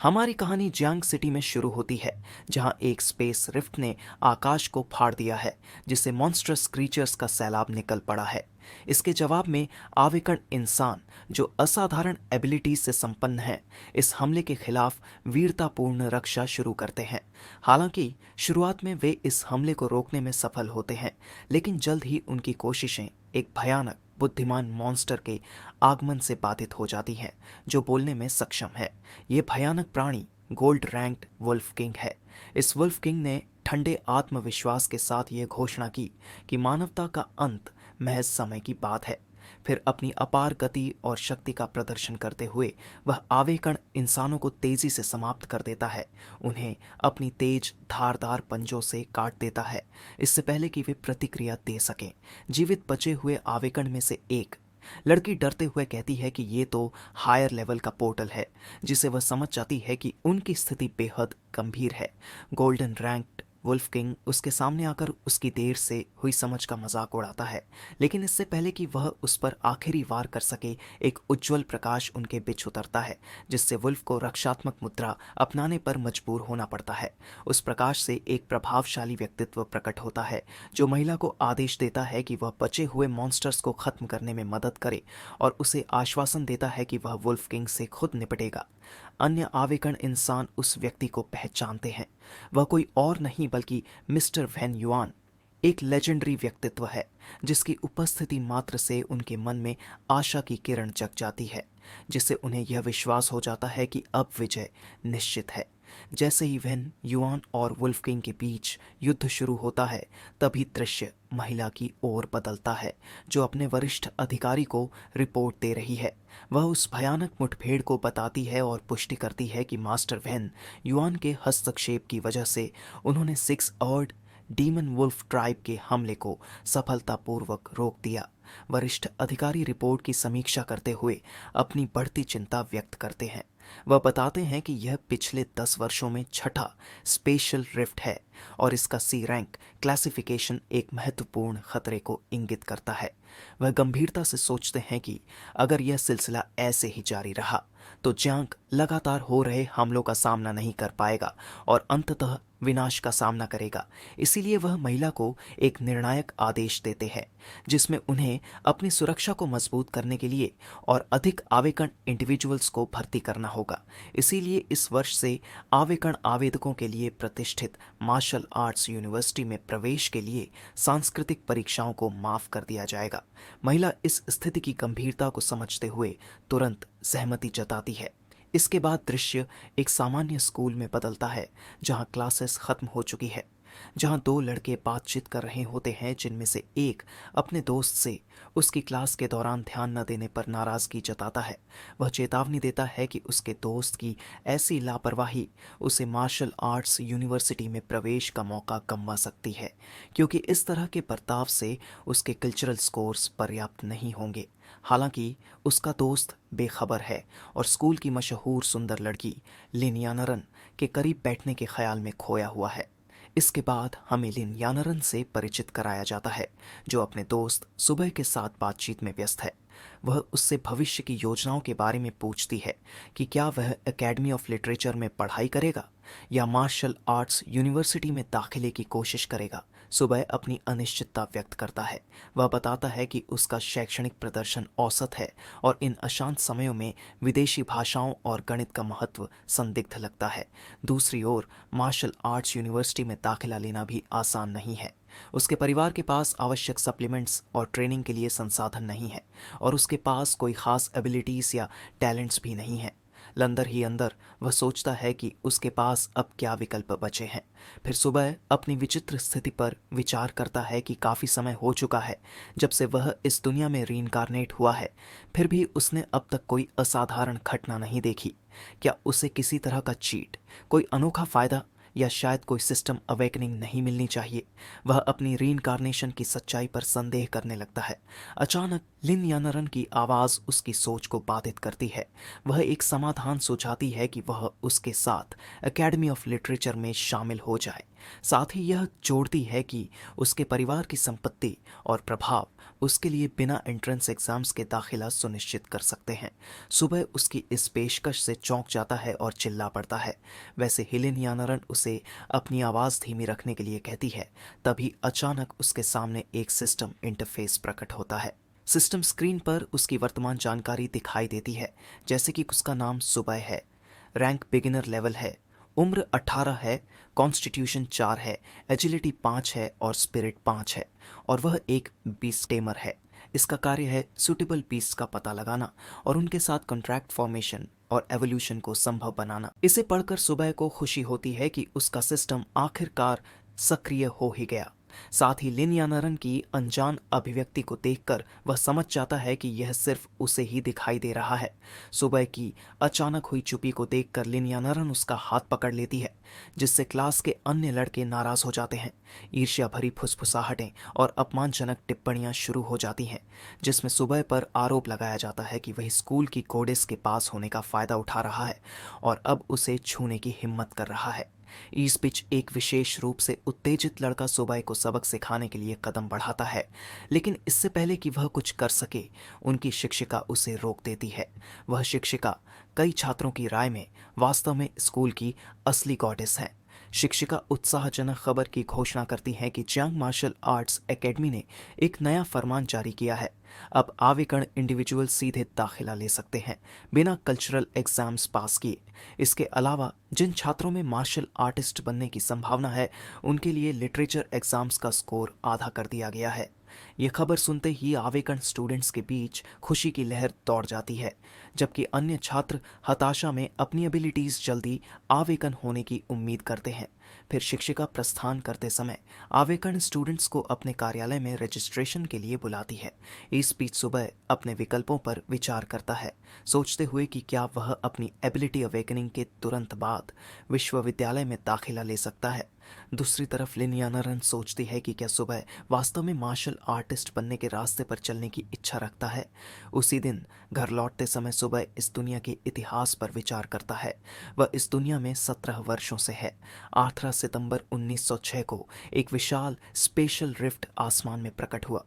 हमारी कहानी Jiang city में शुरू होती है, जहां एक स्पेस रिफ्ट ने आकाश को फाड़ दिया है, जिससे मॉन्स्टरस क्रीचर्स का सैलाब निकल पड़ा है। इसके जवाब में आवेकण इंसान, जो असाधारण एबिलिटीज से संपन्न है, इस हमले के खिलाफ वीरतापूर्ण रक्षा शुरू करते हैं। हालांकि शुरुआत में वे इस हमले को रोकने में सफल होते हैं, लेकिन जल्द ही उनकी कोशिशें एक भयानक बुद्धिमान मॉन्स्टर के आगमन से बाधित हो जाती हैं, जो बोलने में सक्षम है। ये भयानक प्राणी गोल्ड रैंक्ड वुल्फ किंग है। इस वुल्फ किंग ने ठंडे आत्मविश्वास के साथ ये घोषणा की कि मानवता का अंत महज समय की बात है। फिर अपनी अपार गति और शक्ति का प्रदर्शन करते हुए वह आवेकण इंसानों को तेजी से समाप्त कर देता है। उन्हें अपनी तेज धारदार पंजों से काट देता है, इससे पहले कि वे प्रतिक्रिया दे सकें। जीवित बचे हुए आवेकण में से एक लड़की डरते हुए कहती है कि ये तो हायर लेवल का पोर्टल है, जिसे वह समझ जाती है कि उनकी स्थिति बेहद गंभीर है। गोल्डन रैंक्ड वुल्फ किंग उसके सामने आकर उसकी देर से हुई समझ का मजाक उड़ाता है, लेकिन इससे पहले कि वह उस पर आखिरी वार कर सके, एक उज्जवल प्रकाश उनके बीच उतरता है, जिससे वुल्फ को रक्षात्मक मुद्रा अपनाने पर मजबूर होना पड़ता है। उस प्रकाश से एक प्रभावशाली व्यक्तित्व प्रकट होता है, जो महिला को आदेश देता है कि वह बचे हुए मॉन्स्टर्स को खत्म करने में मदद करे, और उसे आश्वासन देता है कि वह वुल्फ किंग से खुद निपटेगा। अन्य आवेकण इंसान उस व्यक्ति को पहचानते हैं। वह कोई और नहीं बल्कि मिस्टर वैन युआन, एक लेजेंडरी व्यक्तित्व है, जिसकी उपस्थिति मात्र से उनके मन में आशा की किरण जग जाती है, जिससे उन्हें यह विश्वास हो जाता है कि अब विजय निश्चित है। जैसे ही वैन युआन और वुल्फ किंग के बीच युद्ध शुरू होता है, तभी दृश्य महिला की ओर बदलता है, जो अपने वरिष्ठ अधिकारी को रिपोर्ट दे रही है। वह उस भयानक मुठभेड़ को बताती है और पुष्टि करती है कि मास्टर वैन युआन के हस्तक्षेप की वजह से उन्होंने सिक्स और डीमन वुल्फ ट्राइब के हमले को सफलतापूर्वक रोक दिया। वरिष्ठ अधिकारी रिपोर्ट की समीक्षा करते हुए अपनी बढ़ती चिंता व्यक्त करते हैं। वह बताते हैं कि यह पिछले 10 वर्षों में छठा स्पेशल रिफ्ट है, और इसका सी रैंक क्लासिफिकेशन एक महत्वपूर्ण खतरे को इंगित करता है। वह गंभीरता से सोचते हैं कि अगर यह सिलसिला ऐसे ही जारी रहा, तो जियांग लगातार हो रहे हमलों का सामना नहीं कर पाएगा और अंततः विनाश का सामना करेगा। इसीलिए वह महिला को एक निर्णायक आदेश देते हैं, जिसमें उन्हें अपनी सुरक्षा को मजबूत करने के लिए और अधिक आवेकण इंडिविजुअल्स को भर्ती करना होगा। इसीलिए इस वर्ष से आवेकण आवेदकों के लिए प्रतिष्ठित मार्शल आर्ट्स यूनिवर्सिटी में प्रवेश के लिए सांस्कृतिक परीक्षाओं को माफ कर दिया जाएगा। महिला इस स्थिति की गंभीरता को समझते हुए तुरंत सहमति जताती है। इसके बाद दृश्य एक सामान्य स्कूल में बदलता है, जहां क्लासेस खत्म हो चुकी है, जहां दो लड़के बातचीत कर रहे होते हैं, जिनमें से एक अपने दोस्त से उसकी क्लास के दौरान ध्यान न देने पर नाराजगी जताता है। वह चेतावनी देता है कि उसके दोस्त की ऐसी लापरवाही उसे मार्शल आर्ट्स यूनिवर्सिटी में प्रवेश का मौका गंवा सकती है, क्योंकि इस तरह के बर्ताव से उसके कल्चरल स्कोर्स पर्याप्त नहीं होंगे। हालांकि उसका दोस्त बेखबर है और स्कूल की मशहूर सुंदर लड़की लिन यानरन के करीब बैठने के ख्याल में खोया हुआ है। इसके बाद हमें लिन यानरन से परिचित कराया जाता है, जो अपने दोस्त सुबह के साथ बातचीत में व्यस्त है। वह उससे भविष्य की योजनाओं के बारे में पूछती है कि क्या वह एकेडमी ऑफ लिटरेचर में पढ़ाई करेगा या मार्शल आर्ट्स यूनिवर्सिटी में दाखिले की कोशिश करेगा। सुबह अपनी अनिश्चितता व्यक्त करता है। वह बताता है कि उसका शैक्षणिक प्रदर्शन औसत है और इन अशांत समयों में विदेशी भाषाओं और गणित का महत्व संदिग्ध लगता है। दूसरी ओर मार्शल आर्ट्स यूनिवर्सिटी में दाखिला लेना भी आसान नहीं है। उसके परिवार के पास आवश्यक सप्लीमेंट्स और ट्रेनिंग के लिए संसाधन नहीं है, और उसके पास कोई खास एबिलिटीज या टैलेंट्स भी नहीं है। अंदर ही अंदर वह सोचता है कि उसके पास अब क्या विकल्प बचे हैं। फिर सुबह अपनी विचित्र स्थिति पर विचार करता है कि काफ़ी समय हो चुका है जब से वह इस दुनिया में रीइंकारनेट हुआ है, फिर भी उसने अब तक कोई असाधारण घटना नहीं देखी। क्या उसे किसी तरह का चीट, कोई अनोखा फ़ायदा या शायद कोई सिस्टम अवेकनिंग नहीं मिलनी चाहिए? वह अपनी रीइंकारनेशन की सच्चाई पर संदेह करने लगता है। अचानक लिन यानारन की आवाज़ उसकी सोच को बाधित करती है। वह एक समाधान सुझाती है कि वह उसके साथ एकेडमी ऑफ लिटरेचर में शामिल हो जाए। साथ ही यह जोड़ती है कि उसके परिवार की संपत्ति और प्रभाव उसके लिए बिना एंट्रेंस एग्जाम्स के दाखिला सुनिश्चित कर सकते हैं। सुबह उसकी इस पेशकश से चौंक जाता है और चिल्ला पड़ता है। वैसे हिलेन यानारन उसे अपनी आवाज़ धीमी रखने के लिए कहती है। तभी अचानक उसके सामने एक सिस्टम इंटरफेस प्रकट होता है। सिस्टम स्क्रीन पर उसकी वर्तमान जानकारी दिखाई देती है, जैसे कि उसका नाम सुबह है, रैंक बिगिनर लेवल है, उम्र 18 है, कॉन्स्टिट्यूशन 4 है, एजिलिटी 5 है और स्पिरिट 5 है, और वह एक बीस्ट टेमर है। इसका कार्य है सुटेबल बीस्ट का पता लगाना और उनके साथ कॉन्ट्रैक्ट फॉर्मेशन और एवोल्यूशन को संभव बनाना। इसे पढ़कर सुबह को खुशी होती है कि उसका सिस्टम आखिरकार सक्रिय हो ही गया। साथ ही लिन यानारन की अनजान अभिव्यक्ति को देखकर वह समझ जाता है कि यह सिर्फ उसे ही दिखाई दे रहा है। सुबह की अचानक हुई चुप्पी को देखकर लिन यानारन उसका हाथ पकड़ लेती है, जिससे क्लास के अन्य लड़के नाराज हो जाते हैं। ईर्ष्या भरी फुसफुसाहटें और अपमानजनक टिप्पणियां शुरू हो जाती हैं, जिसमें सुबह पर आरोप लगाया जाता है कि वह स्कूल की कोडेस के पास होने का फायदा उठा रहा है और अब उसे छूने की हिम्मत कर रहा है। इस बीच एक विशेष रूप से उत्तेजित लड़का सुबह को सबक सिखाने के लिए कदम बढ़ाता है, लेकिन इससे पहले कि वह कुछ कर सके, उनकी शिक्षिका उसे रोक देती है। वह शिक्षिका कई छात्रों की राय में वास्तव में स्कूल की असली गॉडेस है। शिक्षिका उत्साहजनक खबर की घोषणा करती है कि जियांग मार्शल आर्ट्स एकेडमी ने एक नया फरमान जारी किया है। अब आवेकण इंडिविजुअल सीधे दाखिला ले सकते हैं, बिना कल्चरल एग्जाम्स पास किए। इसके अलावा जिन छात्रों में मार्शल आर्टिस्ट बनने की संभावना है, उनके लिए लिटरेचर एग्जाम्स का स्कोर आधा कर दिया गया है। ये खबर सुनते ही आवेकण स्टूडेंट्स के बीच खुशी की लहर दौड़ जाती है, जबकि अन्य छात्र हताशा में अपनी एबिलिटीज जल्दी आवेकन होने की उम्मीद करते हैं। फिर शिक्षिका प्रस्थान करते समय आवेकन स्टूडेंट्स को अपने कार्यालय में रजिस्ट्रेशन के लिए बुलाती है। इस बीच सुबह अपने विकल्पों पर विचार करता है, सोचते हुए कि क्या वह अपनी एबिलिटी अवेकनिंग के तुरंत बाद विश्वविद्यालय में दाखिला ले सकता है। दूसरी तरफ लिन यानारन सोचती है कि क्या सुबह वास्तव में मार्शल आर्टिस्ट बनने के रास्ते पर चलने की इच्छा रखता है। उसी दिन घर लौटते समय सुबह इस दुनिया के इतिहास पर विचार करता है। वह इस दुनिया में 17 वर्षों से है। 18 सितंबर 1906 को एक विशाल स्पेशल रिफ्ट आसमान में प्रकट हुआ,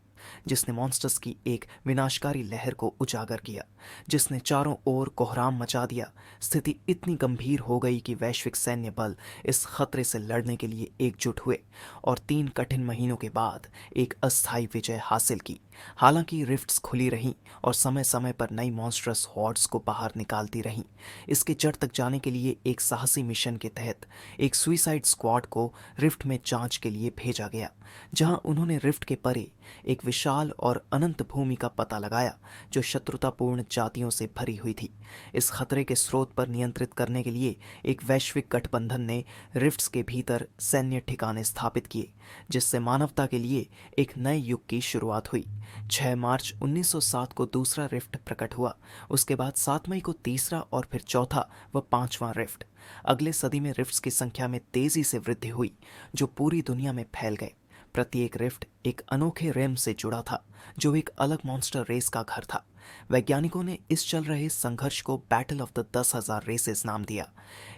जिसने मॉन्स्टर्स की एक विनाशकारी लहर को उजागर किया, जिसने चारों ओर कोहराम मचा दिया। स्थिति इतनी गंभीर हो गई कि वैश्विक सैन्य बल इस खतरे से लड़ने के लिए एकजुट हुए और 3 कठिन महीनों के बाद एक अस्थायी विजय हासिल की। हालांकि रिफ्ट्स खुली रहीं और समय समय पर नई मॉन्स्ट्रस हॉर्ड्स को बाहर निकालती रहीं। इसके जड़ तक जाने के लिए एक साहसी मिशन के तहत एक सुइसाइड स्क्वाड को रिफ्ट में जांच के लिए भेजा गया, जहां उन्होंने रिफ्ट के परे एक विशाल और अनंत भूमि का पता लगाया जो शत्रुतापूर्ण जातियों से भरी हुई थी। इस खतरे के स्रोत पर नियंत्रित करने के लिए एक वैश्विक गठबंधन ने रिफ्ट्स के भीतर सैन्य ठिकाने स्थापित किए, जिससे मानवता के लिए एक नए युग की शुरुआत हुई। 6 मार्च 1907 को दूसरा रिफ्ट प्रकट हुआ। उसके बाद 7 मई को तीसरा और फिर चौथा व 5वां रिफ्ट। अगले सदी में रिफ्ट्स की संख्या में तेजी से वृद्धि हुई, जो पूरी दुनिया में फैल गए। प्रत्येक रिफ्ट एक अनोखे रेम से जुड़ा था, जो एक अलग मॉन्स्टर रेस का घर था। वैज्ञानिकों ने इस चल रहे संघर्ष को बैटल ऑफ द 10,000 रेसेस नाम दिया।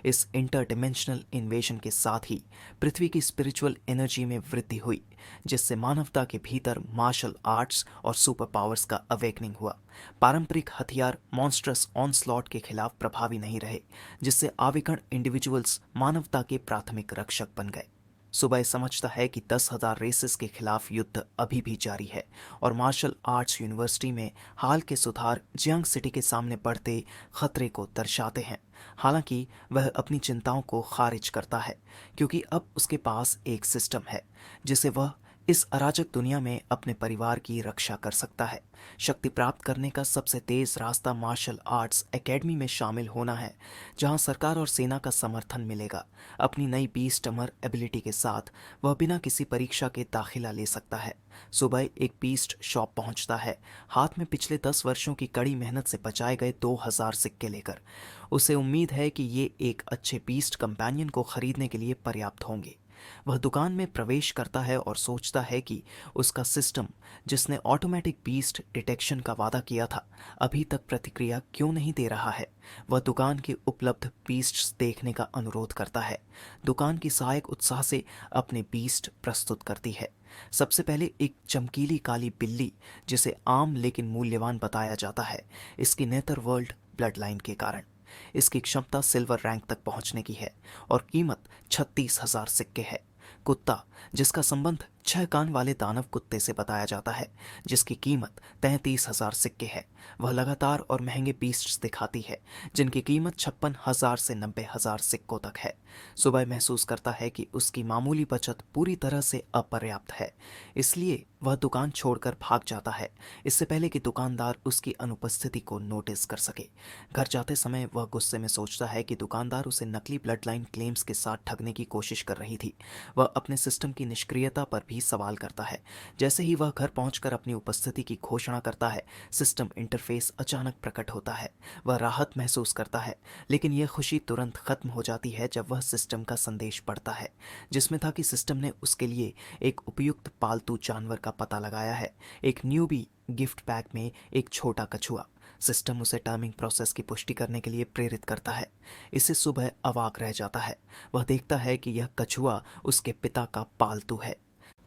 इस इंटरडिमेंशनल इन्वेजन के साथ ही पृथ्वी की स्पिरिचुअल एनर्जी में वृद्धि हुई, जिससे मानवता के भीतर मार्शल आर्ट्स और सुपर पावर्स का अवेकनिंग हुआ। पारंपरिक हथियार मॉन्स्ट्रस ऑनस्लॉट के खिलाफ प्रभावी नहीं रहे, जिससे आवेकण इंडिविजुअल्स मानवता के प्राथमिक रक्षक बन गए। सुबह समझता है कि 10,000 रेसेस के खिलाफ युद्ध अभी भी जारी है और मार्शल आर्ट्स यूनिवर्सिटी में हाल के सुधार जियांग सिटी के सामने बढ़ते खतरे को दर्शाते हैं। हालांकि वह अपनी चिंताओं को खारिज करता है, क्योंकि अब उसके पास एक सिस्टम है जिसे वह इस अराजक दुनिया में अपने परिवार की रक्षा कर सकता है। शक्ति प्राप्त करने का सबसे तेज रास्ता मार्शल आर्ट्स एकेडमी में शामिल होना है, जहां सरकार और सेना का समर्थन मिलेगा। अपनी नई बीस्ट अमर एबिलिटी के साथ वह बिना किसी परीक्षा के दाखिला ले सकता है। सुबह एक बीस्ट शॉप पहुंचता है, हाथ में पिछले 10 वर्षों की कड़ी मेहनत से बचाए गए 2000 सिक्के लेकर। उसे उम्मीद है कि ये एक अच्छे बीस्ट कंपेनियन को खरीदने के लिए पर्याप्त होंगे। वह दुकान में प्रवेश करता है और सोचता है कि उसका सिस्टम, जिसने ऑटोमेटिक बीस्ट डिटेक्शन का वादा किया था, अभी तक प्रतिक्रिया क्यों नहीं दे रहा है। वह दुकान के उपलब्ध बीस्ट्स देखने का अनुरोध करता है। दुकान की सहायक उत्साह से अपने बीस्ट प्रस्तुत करती है। सबसे पहले एक चमकीली काली बिल्ली, जिसे आम लेकिन मूल्यवान बताया जाता है इसकी नेदरवर्ल्ड ब्लड लाइन के कारण। इसकी क्षमता सिल्वर रैंक तक पहुंचने की है और कीमत 36,000 सिक्के है। कुत्ता, जिसका संबंध 6 कान वाले दानव कुत्ते से बताया जाता है, जिसकी कीमत 33,000 सिक्के है। वह लगातार और महंगे बीस्ट्स दिखाती है जिनकी कीमत 56,000 से 90,000 सिक्कों तक है। सुबह महसूस करता है कि उसकी मामूली बचत पूरी तरह से अपर्याप्त है, इसलिए वह दुकान छोड़कर भाग जाता है, इससे पहले कि दुकानदार उसकी अनुपस्थिति को नोटिस कर सके। घर जाते समय वह गुस्से में सोचता है कि दुकानदार उसे नकली ब्लड लाइन क्लेम्स के साथ ठगने की कोशिश कर रही थी। वह अपने सिस्टम की निष्क्रियता पर भी सवाल करता है। जैसे ही वह घर पहुंचकर अपनी उपस्थिति की घोषणा करता है, सिस्टम इंटरफेस अचानक प्रकट होता है। वह राहत महसूस करता है, लेकिन यह खुशी तुरंत खत्म हो जाती है जब वह सिस्टम का संदेश पढ़ता है, जिसमें था कि सिस्टम ने उसके लिए एक उपयुक्त पालतू जानवर का पता लगाया है। एक न्यूबी गिफ्ट पैक में एक छोटा कछुआ। सिस्टम उसे टाइमिंग प्रोसेस की पुष्टि करने के लिए प्रेरित करता है। इसे सुबह अवाक रह जाता है। वह देखता है कि यह कछुआ उसके पिता का पालतू है।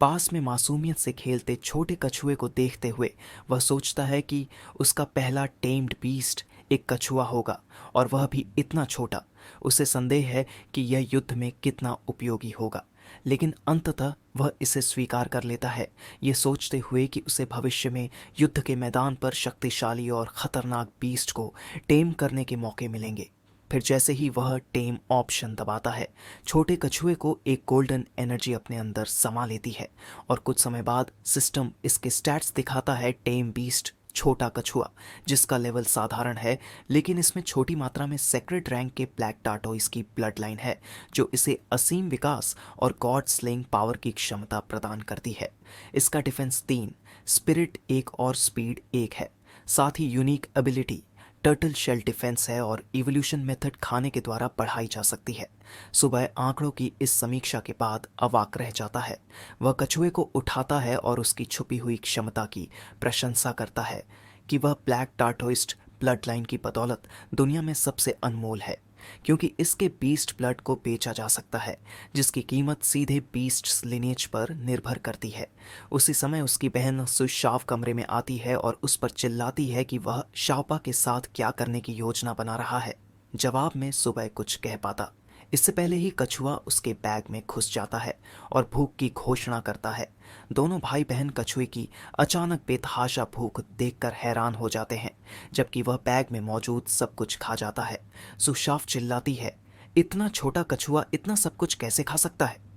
पास में मासूमियत से खेलते छोटे कछुए को देखते हुए वह सोचता है कि उसका पहला टेम्ड बीस्ट एक कछुआ होगा, और वह भी इतना छोटा। उसे संदेह है कि यह युद्ध में कितना उपयोगी होगा, लेकिन अंततः वह इसे स्वीकार कर लेता है, ये सोचते हुए कि उसे भविष्य में युद्ध के मैदान पर शक्तिशाली और खतरनाक बीस्ट को टेम करने के मौके मिलेंगे। फिर जैसे ही वह टेम ऑप्शन दबाता है, छोटे कछुए को एक गोल्डन एनर्जी अपने अंदर समा लेती है, और कुछ समय बाद सिस्टम इसके स्टैट्स दिखाता है। टेम बीस्ट छोटा कछुआ, जिसका लेवल साधारण है, लेकिन इसमें छोटी मात्रा में सेक्रेड रैंक के ब्लैक टार्टोइस की ब्लड लाइन है, जो इसे असीम विकास और गॉड स्लेइंग पावर की क्षमता प्रदान करती है। इसका डिफेंस 3, स्पिरिट 1 और स्पीड 1 है। साथ ही unique ability turtle shell defence है और इवोल्यूशन मेथड खाने के द्वारा बढ़ाई जा सकती है। सुबह आंकड़ों की इस समीक्षा के बाद अवाक रह जाता है। वह कछुए को उठाता है और उसकी छुपी हुई क्षमता की प्रशंसा करता है कि वह ब्लैक टार्टोइस्ट ब्लड लाइन की बदौलत दुनिया में सबसे अनमोल है, क्योंकि इसके बीस्ट ब्लड को बेचा जा सकता है, जिसकी कीमत सीधे बीस्ट लिनेज पर निर्भर करती है। उसी समय उसकी बहन सुशाव कमरे में आती है और उस पर चिल्लाती है कि वह शाओपा के साथ क्या करने की योजना बना रहा है। जवाब में सुबह कुछ कह पाता, इससे पहले ही कछुआ उसके बैग में घुस जाता है और भूख की घोषणा करता है। दोनों भाई बहन कछुए की अचानक बेतहाशा भूख देखकर हैरान हो जाते हैं, जबकि वह बैग में मौजूद सब कुछ खा जाता है। सुशाफ चिल्लाती है, इतना छोटा कछुआ इतना सब कुछ कैसे खा सकता है?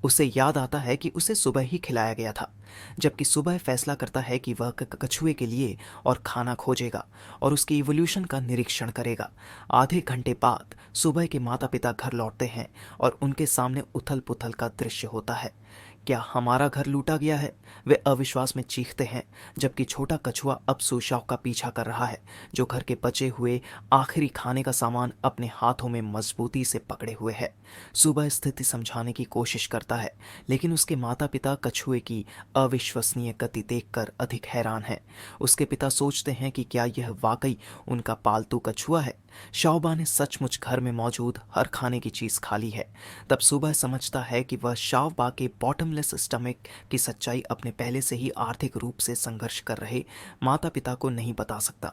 उसे याद आता है कि उसे सुबह ही खिलाया गया था, जबकि सुबह फैसला करता है कि वह कछुए के लिए और खाना खोजेगा और उसकी इवोल्यूशन का निरीक्षण करेगा। आधे घंटे बाद सुबह के माता पिता घर लौटते हैं और उनके सामने उथल पुथल का दृश्य होता है। क्या हमारा घर लूटा गया है? वे अविश्वास में चीखते हैं, जबकि छोटा कछुआ अब सुशाव का पीछा कर रहा है, जो घर के बचे हुए आखिरी खाने का सामान अपने हाथों में मजबूती से पकड़े हुए है। सुबह स्थिति समझाने की कोशिश करता है, लेकिन उसके माता पिता कछुए की अविश्वसनीय गति देखकर अधिक हैरान हैं। उसके पिता सोचते हैं कि क्या यह वाकई उनका पालतू कछुआ है। शाओबा ने सचमुच घर में मौजूद हर खाने की चीज खा ली है। तब सुबह समझता है कि वह शाओबा के बॉटमलेस स्टमक की सच्चाई अपने पहले से ही आर्थिक रूप से संघर्ष कर रहे माता पिता को नहीं बता सकता,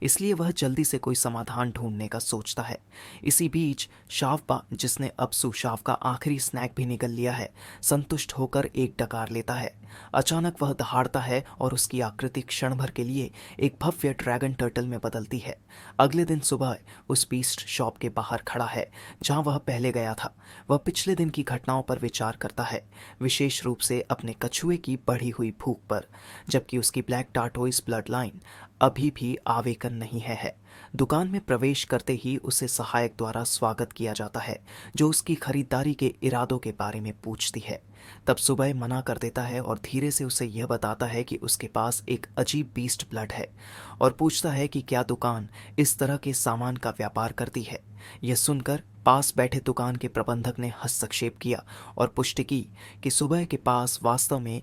इसलिए वह जल्दी से कोई समाधान ढूंढने का सोचता है। इसी बीच शावबा, जिसने अब सुशाव का आखिरी स्नैक भी निगल लिया है, संतुष्ट होकर एक डकार लेता है। अचानक वह दहाड़ता है और उसकी आकृति क्षण भर के लिए एक भव्य ड्रैगन टर्टल में बदलती है। अगले दिन सुबह उस बीस्ट शॉप के बाहर खड़ा है जहां वह पहले गया था। वह पिछले दिन की घटनाओं पर विचार करता है, विशेष रूप से अपने कछुए की बढ़ी हुई भूख पर, जबकि उसकी ब्लैक टार्टोइस ब्लड लाइन अभी भी आवेकन नहीं है। दुकान में प्रवेश करते ही उसे सहायक द्वारा स्वागत किया जाता है, जो उसकी खरीदारी के इरादों के बारे में पूछती है। तब सुबह मना कर देता है और धीरे से उसे यह बताता है कि उसके पास एक अजीब बीस्ट ब्लड है, और पूछता है कि क्या दुकान इस तरह के सामान का व्यापार करती है। यह सुनकर पास बैठे दुकान के प्रबंधक ने हस्तक्षेप किया और पुष्टि की कि सुबह के पास वास्तव में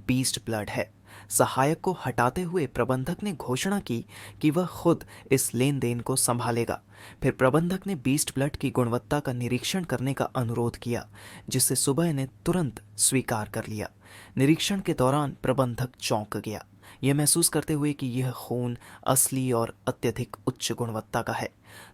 बीस्ट ब्लड है। सहायक को हटाते हुए प्रबंधक ने घोषणा की कि वह खुद इस लेन देन को संभालेगा। फिर प्रबंधक ने बीस्ट ब्लड की गुणवत्ता का निरीक्षण करने का अनुरोध किया, जिसे सुबह ने तुरंत स्वीकार कर लिया। निरीक्षण के दौरान प्रबंधक चौंक गया, यह महसूस करते हुए कि यह खून असली और अत्यधिक उच्च गुणवत्ता का है।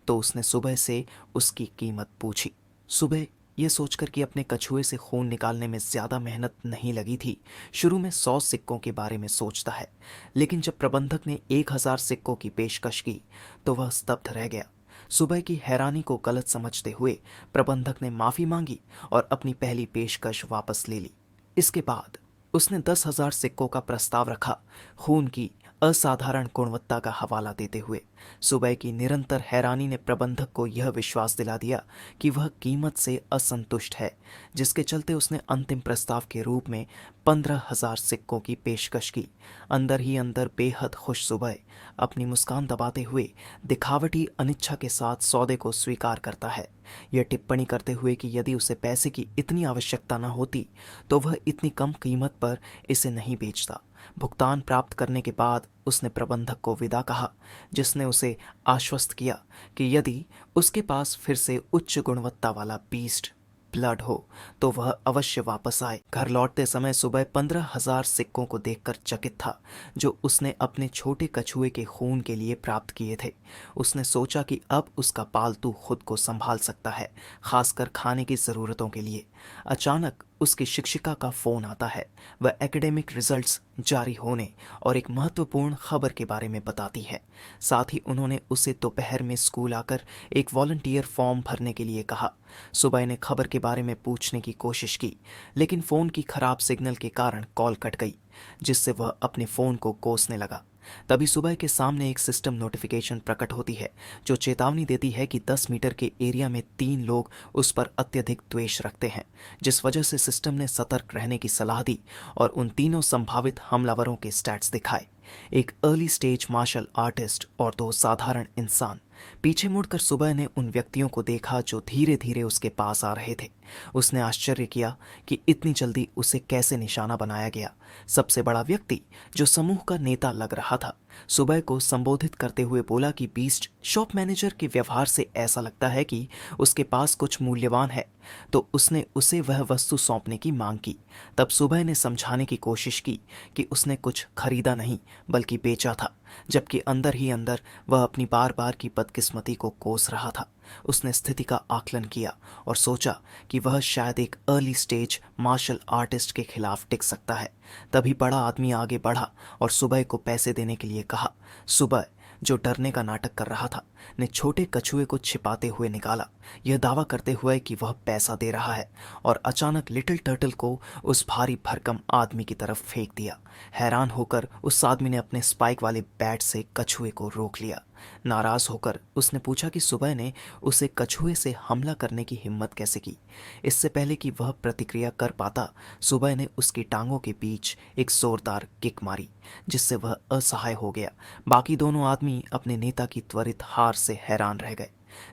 तो उसने सुबह से उसकी कीमत पूछी। सुबह यह सोचकर कि अपने कछुए से खून निकालने में ज्यादा मेहनत नहीं लगी थी, शुरू में 100 सिक्कों के बारे में सोचता है, लेकिन जब प्रबंधक ने 1000 सिक्कों की पेशकश की तो वह स्तब्ध रह गया। सुबह की हैरानी को गलत समझते हुए प्रबंधक ने माफी मांगी और अपनी पहली पेशकश वापस ले ली। इसके बाद उसने 10,000 सिक्कों का प्रस्ताव रखा, खून की असाधारण गुणवत्ता का हवाला देते हुए। सुबह की निरंतर हैरानी ने प्रबंधक को यह विश्वास दिला दिया कि वह कीमत से असंतुष्ट है, जिसके चलते उसने अंतिम प्रस्ताव के रूप में 15,000 सिक्कों की पेशकश की। अंदर ही अंदर बेहद खुश सुबह अपनी मुस्कान दबाते हुए दिखावटी अनिच्छा के साथ सौदे को स्वीकार करता है, यह टिप्पणी करते हुए कि यदि उसे पैसे की इतनी आवश्यकता न होती तो वह इतनी कम कीमत पर इसे नहीं बेचता। भुगतान प्राप्त करने के बाद उसने प्रबंधक को विदा कहा, जिसने उसे आश्वस्त किया कि यदि उसके पास फिर से उच्च गुणवत्ता वाला बीस्ट ब्लड हो तो वह अवश्य वापस आए। घर लौटते समय सुबह 15,000 सिक्कों को देखकर चकित था, जो उसने अपने छोटे कछुए के खून के लिए प्राप्त किए थे। उसने सोचा कि अब उसका पालतू खुद को संभाल सकता है, खासकर खाने की ज़रूरतों के लिए। अचानक उसकी शिक्षिका का फोन आता है। वह एकेडमिक रिजल्ट्स जारी होने और एक महत्वपूर्ण खबर के बारे में बताती है। साथ ही उन्होंने उसे दोपहर में स्कूल आकर एक वॉलंटियर फॉर्म भरने के लिए कहा। सुबह ने खबर के बारे में पूछने की कोशिश की, लेकिन फ़ोन की खराब सिग्नल के कारण कॉल कट गई, जिससे वह अपने फ़ोन को कोसने लगा। तभी सुबह के सामने एक सिस्टम नोटिफिकेशन प्रकट होती है, जो चेतावनी देती है कि 10 मीटर के एरिया में 3 लोग उस पर अत्यधिक द्वेष रखते हैं, जिस वजह से सिस्टम ने सतर्क रहने की सलाह दी और उन तीनों संभावित हमलावरों के स्टैट्स दिखाए। एक अर्ली स्टेज मार्शल आर्टिस्ट और 2 साधारण इंसान। पीछे मुड़कर सुबह ने उन व्यक्तियों को देखा जो धीरे धीरे उसके पास आ रहे थे। उसने आश्चर्य किया कि इतनी जल्दी उसे कैसे निशाना बनाया गया। सबसे बड़ा व्यक्ति, जो समूह का नेता लग रहा था, सुबह को संबोधित करते हुए बोला कि बीस्ट शॉप मैनेजर के व्यवहार से ऐसा लगता है कि उसके पास कुछ मूल्यवान है, तो उसने उसे वह वस्तु सौंपने की मांग की। तब सुबह ने समझाने की कोशिश की कि उसने कुछ खरीदा नहीं बल्कि बेचा था, जबकि अंदर ही अंदर वह अपनी बार बार की बदकिस्मती को कोस रहा था। उसने स्थिति का आकलन किया और सोचा कि वह शायद एक अर्ली स्टेज मार्शल आर्टिस्ट के खिलाफ टिक सकता है। तभी बड़ा आदमी आगे बढ़ा और सुबह को पैसे देने के लिए कहा। सुबह, जो डरने का नाटक कर रहा था, ने छोटे कछुए को छिपाते हुए निकाला, यह दावा करते हुए कि वह पैसा दे रहा है, और अचानक लिटिल टर्टल को उस भारी भरकम आदमी की तरफ फेंक दिया। हैरान होकर उस आदमी ने अपने स्पाइक वाले बैट से कछुए को रोक लिया। नाराज होकर उसने पूछा कि सुबह ने उसे कछुए से हमला करने की हिम्मत कैसे की। इससे पहले कि वह प्रतिक्रिया कर पाता, सुबह ने उसकी टांगों के बीच एक जोरदार किक मारी, जिससे वह असहाय हो गया। बाकी दोनों आदमी अपने नेता की त्वरित हार से हैरान रह गए।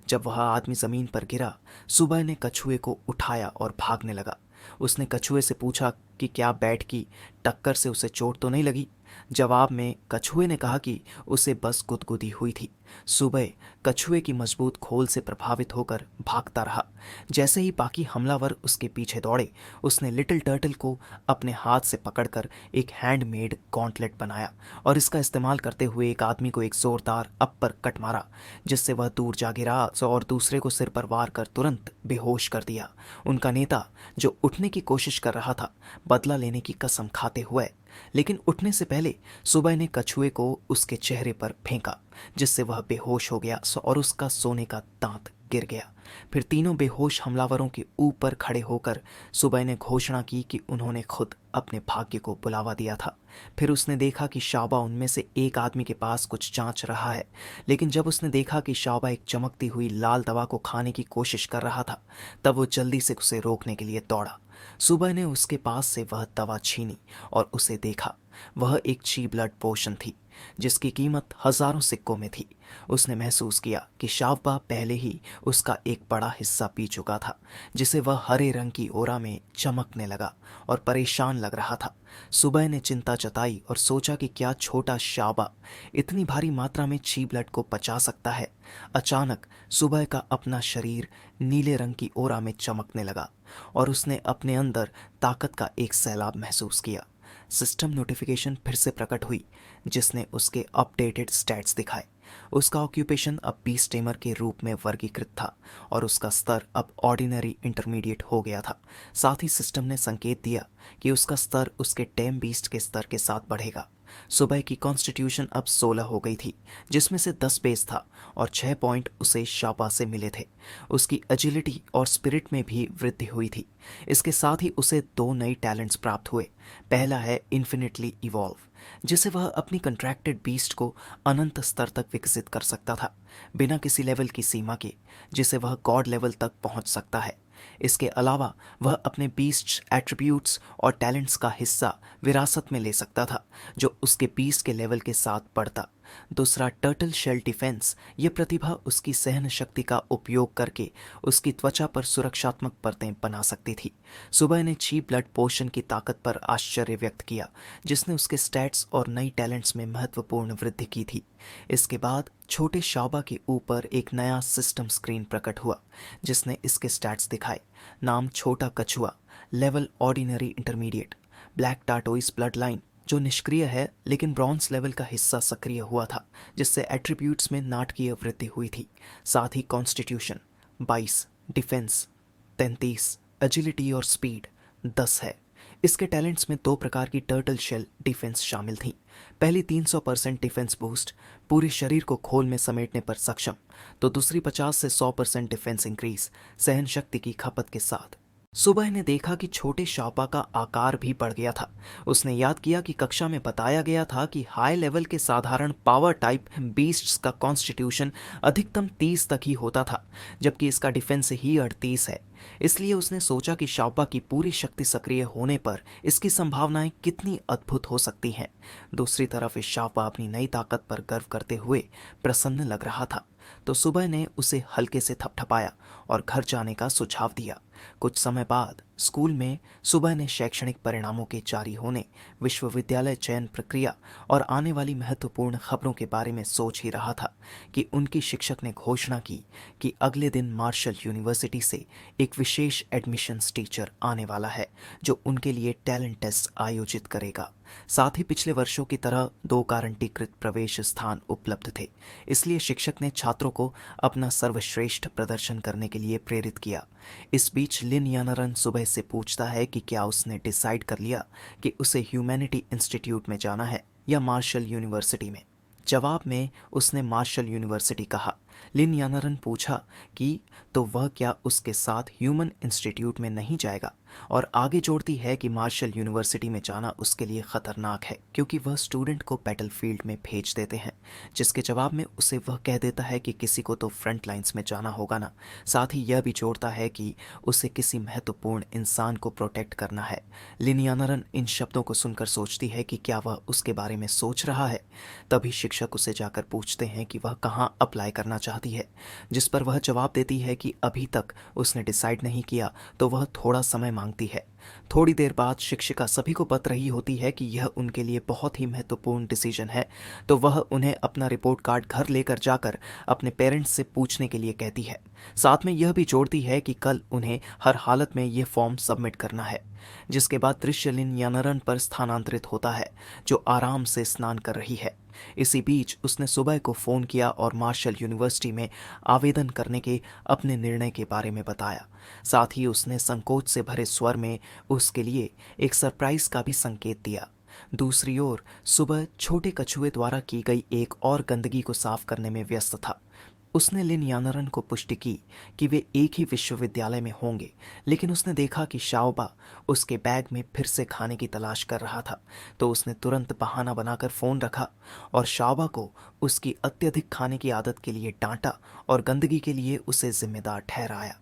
जब वह आदमी जमीन पर गिरा, सुबह ने कछुए को उठाया और भागने लगा। उसने कछुए से पूछा कि क्या बैट की टक्कर से उसे चोट तो नहीं लगी। जवाब में कछुए ने कहा कि उसे बस गुदगुदी हुई थी। सुबह कछुए की मजबूत खोल से प्रभावित होकर भागता रहा। जैसे ही बाकी हमलावर उसके पीछे दौड़े, उसने लिटिल टर्टल को अपने हाथ से पकड़कर एक हैंडमेड गॉन्टलेट बनाया और इसका इस्तेमाल करते हुए एक आदमी को एक जोरदार अपर कट मारा, जिससे वह दूर जा गिरा और दूसरे को सिर पर वार कर तुरंत बेहोश कर दिया। उनका नेता, जो उठने की कोशिश कर रहा था, बदला लेने की कसम खाते हुए, लेकिन उठने से पहले सुबह ने कछुए को उसके चेहरे पर फेंका, जिससे वह बेहोश हो गया और उसका सोने का दांत गिर गया। फिर तीनों बेहोश हमलावरों के ऊपर खड़े होकर सुबह ने घोषणा की कि उन्होंने खुद अपने भाग्य को बुलावा दिया था। फिर उसने देखा कि शाओबा उनमें से एक आदमी के पास कुछ जांच रहा है, लेकिन जब उसने देखा कि शाओबा एक चमकती हुई लाल दवा को खाने की कोशिश कर रहा था, तब वो जल्दी से उसे रोकने के लिए दौड़ा। सुबह ने उसके पास से वह दवा छीनी और उसे देखा। वह एक ची ब्लड पोशन थी जिसकी कीमत हजारों सिक्कों में थी। उसने महसूस किया कि शाओबा पहले ही उसका एक बड़ा हिस्सा पी चुका था, जिसे वह हरे रंग की ओरा में चमकने लगा और परेशान लग रहा था। सुबह ने चिंता जताई और सोचा कि क्या छोटा शाओबा इतनी भारी मात्रा में ची ब्लड को पचा सकता है। अचानक सुबह का अपना शरीर नीले रंग की ओरा में चमकने लगा और उसने अपने अंदर ताकत का एक सैलाब महसूस किया। सिस्टम नोटिफिकेशन फिर से प्रकट हुई जिसने उसके अपडेटेड स्टैट्स दिखाए। उसका ऑक्यूपेशन अब बीस्ट टेमर के रूप में वर्गीकृत था और उसका स्तर अब ऑर्डिनरी इंटरमीडिएट हो गया था। साथ ही सिस्टम ने संकेत दिया कि उसका स्तर उसके टेम बीस्ट के स्तर के साथ बढ़ेगा। सुबह की कॉन्स्टिट्यूशन अब 16 हो गई थी, जिसमें से 10 बेस था और 6 पॉइंट उसे शापा से मिले थे। उसकी एजिलिटी और स्पिरिट में भी वृद्धि हुई थी। इसके साथ ही उसे 2 नई टैलेंट्स प्राप्त हुए। पहला है इन्फिनिटली इवॉल्व, जिसे वह अपनी कंट्रैक्टेड बीस्ट को अनंत स्तर तक विकसित कर सकता था, बिना किसी लेवल की सीमा के, जिसे वह गॉड लेवल तक पहुंच सकता है। इसके अलावा वह अपने बीस्ट एट्रीब्यूट्स और टैलेंट्स का हिस्सा विरासत में ले सकता था, जो उसके बीस्ट के लेवल के साथ बढ़ता। दूसरा टर्टल शेल डिफेंस, ये प्रतिभा उसकी सहन शक्ति का उपयोग करके उसकी त्वचा पर सुरक्षात्मक परतें बना सकती थी। सुबह ने ची ब्लड पोशन की ताकत पर आश्चर्य व्यक्त किया, जिसने उसके स्टैट्स और नई टैलेंट्स में महत्वपूर्ण वृद्धि की थी। इसके बाद छोटे शाओबा के ऊपर एक नया सिस्टम स्क्रीन प्रकट हुआ जिसने इसके स्टैट्स दिखाए। नाम छोटा कछुआ, level ordinary intermediate, black tortoise blood line जो निष्क्रिय है लेकिन ब्रॉन्ज लेवल का हिस्सा सक्रिय हुआ था, जिससे एट्रीब्यूट्स में नाटकीय वृद्धि हुई थी। साथ ही कॉन्स्टिट्यूशन 22, डिफेंस 33, एजिलिटी और स्पीड 10 है। इसके टैलेंट्स में 2 प्रकार की टर्टल शेल डिफेंस शामिल थी। पहली 300% डिफेंस बूस्ट, पूरे शरीर को खोल में समेटने पर सक्षम, तो दूसरी 50 से 100% डिफेंस इंक्रीज, सहन शक्ति की खपत के साथ। सुबह ने देखा कि छोटे शाओबा का आकार भी बढ़ गया था। उसने याद किया कि कक्षा में बताया गया था कि हाई लेवल के साधारण पावर टाइप बीस्ट्स का कॉन्स्टिट्यूशन अधिकतम 30 तक ही होता था, जबकि इसका डिफेंस ही 38 है। इसलिए उसने सोचा कि शाओबा की पूरी शक्ति सक्रिय होने पर इसकी संभावनाएं कितनी अद्भुत हो सकती हैं। दूसरी तरफ इस शाओबा अपनी नई ताकत पर गर्व करते हुए प्रसन्न लग रहा था, तो सुबह ने उसे हल्के से थपथपाया और घर जाने का सुझाव दिया। कुछ समय बाद स्कूल में सुबह ने शैक्षणिक परिणामों के जारी होने, विश्वविद्यालय चयन प्रक्रिया और आने वाली महत्वपूर्ण खबरों के बारे में सोच ही रहा था कि उनकी शिक्षक ने घोषणा की कि अगले दिन मार्शल यूनिवर्सिटी से एक विशेष एडमिशन्स टीचर आने वाला है जो उनके लिए टैलेंट टेस्ट आयोजित करेगा। साथ ही पिछले वर्षों की तरह 2 गारंटीकृत प्रवेश स्थान उपलब्ध थे। इसलिए शिक्षक ने छात्रों को अपना सर्वश्रेष्ठ प्रदर्शन करने के लिए प्रेरित किया। इस बीच लिन यानारन सुबह से पूछता है कि क्या उसने डिसाइड कर लिया कि उसे ह्यूमैनिटी इंस्टीट्यूट में जाना है या मार्शल यूनिवर्सिटी में। जवाब में उसने मार्शल यूनिवर्सिटी कहा। लिन यानारन पूछा कि तो वह क्या उसके साथ ह्यूमन इंस्टीट्यूट में नहीं जाएगा, और आगे जोड़ती है कि मार्शल यूनिवर्सिटी में जाना उसके लिए खतरनाक है क्योंकि वह स्टूडेंट को बैटलफील्ड में भेज देते हैं। जिसके जवाब में उसे वह कह देता है कि किसी को तो फ्रंट लाइंस में जाना होगा ना। साथ ही यह भी जोड़ता है कि उसे किसी महत्वपूर्ण इंसान को प्रोटेक्ट करना है। लिन यानारन इन शब्दों को सुनकर सोचती है कि क्या वह उसके बारे में सोच रहा है। तभी शिक्षक उसे जाकर पूछते हैं कि वह कहाँ अप्लाई करना चाहती है, जिस पर वह जवाब देती है कि अभी तक उसने डिसाइड नहीं किया, तो वह थोड़ा समय मांगती है। थोड़ी देर बाद शिक्षिका सभी को बता रही होती है कि यह उनके लिए बहुत ही महत्वपूर्ण डिसीजन है, तो वह उन्हें अपना रिपोर्ट कार्ड घर लेकर जाकर अपने पेरेंट्स से पूछने के लिए कहती है। साथ में यह भी जोड़ती है कि कल उन्हें हर हालत में यह फॉर्म सबमिट करना है। जिसके बाद दृश्य लिन यानारन पर स्थानांतरित होता है, जो आराम से स्नान कर रही है। इसी बीच उसने सुबह को फ़ोन किया और मार्शल यूनिवर्सिटी में आवेदन करने के अपने निर्णय के बारे में बताया। साथ ही उसने संकोच से भरे स्वर में उसके लिए एक सरप्राइज का भी संकेत दिया। दूसरी ओर सुबह छोटे कछुए द्वारा की गई एक और गंदगी को साफ करने में व्यस्त था। उसने लिन यानरन को पुष्टि की कि वे एक ही विश्वविद्यालय में होंगे, लेकिन उसने देखा कि शाओबा उसके बैग में फिर से खाने की तलाश कर रहा था, तो उसने तुरंत बहाना बनाकर फ़ोन रखा और शाओबा को उसकी अत्यधिक खाने की आदत के लिए डांटा और गंदगी के लिए उसे जिम्मेदार ठहराया।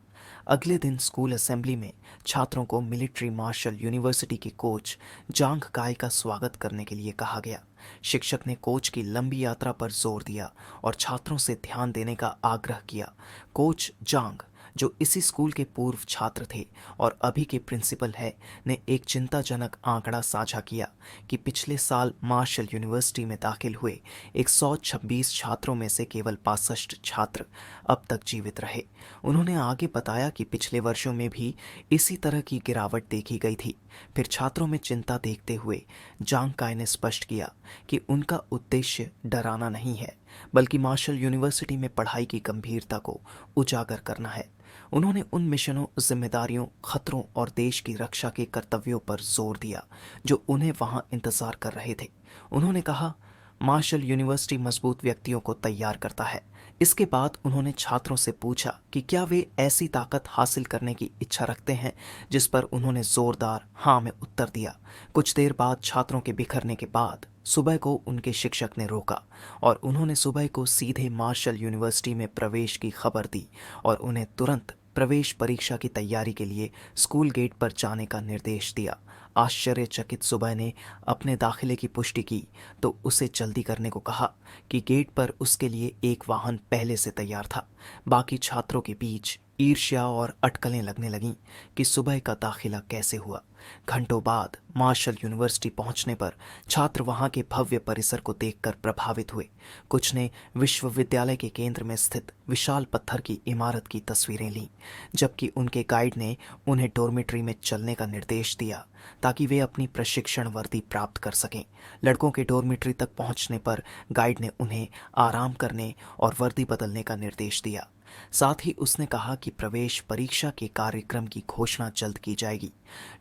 अगले दिन स्कूल असेंबली में छात्रों को मिलिट्री मार्शल यूनिवर्सिटी के कोच जांग काय का स्वागत करने के लिए कहा गया। शिक्षक ने कोच की लंबी यात्रा पर जोर दिया और छात्रों से ध्यान देने का आग्रह किया। कोच जांग, जो इसी स्कूल के पूर्व छात्र थे और अभी के प्रिंसिपल है, ने एक चिंताजनक आंकड़ा साझा किया कि पिछले साल मार्शल यूनिवर्सिटी में दाखिल हुए 126 छात्रों में से केवल 65 छात्र अब तक जीवित रहे। उन्होंने आगे बताया कि पिछले वर्षों में भी इसी तरह की गिरावट देखी गई थी। फिर छात्रों में चिंता देखते हुए जांग काय ने स्पष्ट किया कि उनका उद्देश्य डराना नहीं है, बल्कि मार्शल यूनिवर्सिटी में पढ़ाई की गंभीरता को उजागर करना है। उन्होंने उन मिशनों, जिम्मेदारियों, खतरों और देश की रक्षा के कर्तव्यों पर जोर दिया जो उन्हें वहां इंतजार कर रहे थे। उन्होंने कहा, मार्शल यूनिवर्सिटी मजबूत व्यक्तियों को तैयार करता है। इसके बाद उन्होंने छात्रों से पूछा कि क्या वे ऐसी ताकत हासिल करने की इच्छा रखते हैं, जिस पर उन्होंने जोरदार हाँ में उत्तर दिया। कुछ देर बाद छात्रों के बिखरने के बाद सुबह को उनके शिक्षक ने रोका और उन्होंने सुबह को सीधे मार्शल यूनिवर्सिटी में प्रवेश की खबर दी और उन्हें तुरंत प्रवेश परीक्षा की तैयारी के लिए स्कूल गेट पर जाने का निर्देश दिया। आश्चर्यचकित सुबह ने अपने दाखिले की पुष्टि की तो उसे जल्दी करने को कहा कि गेट पर उसके लिए एक वाहन पहले से तैयार था। बाकी छात्रों के बीच ईर्ष्या और अटकलें लगने लगीं कि सुबह का दाखिला कैसे हुआ। घंटों बाद मार्शल यूनिवर्सिटी पहुंचने पर छात्र वहां के भव्य परिसर को देखकर प्रभावित हुए। कुछ ने विश्वविद्यालय के केंद्र में स्थित विशाल पत्थर की इमारत की तस्वीरें लीं, जबकि उनके गाइड ने उन्हें डॉर्मेट्री में चलने का निर्देश दिया ताकि वे अपनी प्रशिक्षण वर्दी प्राप्त कर सकें। लड़कों के डॉर्मेट्री तक पहुंचने पर गाइड ने उन्हें आराम करने और वर्दी बदलने का निर्देश दिया। साथ ही उसने कहा कि प्रवेश परीक्षा के कार्यक्रम की घोषणा जल्द की जाएगी।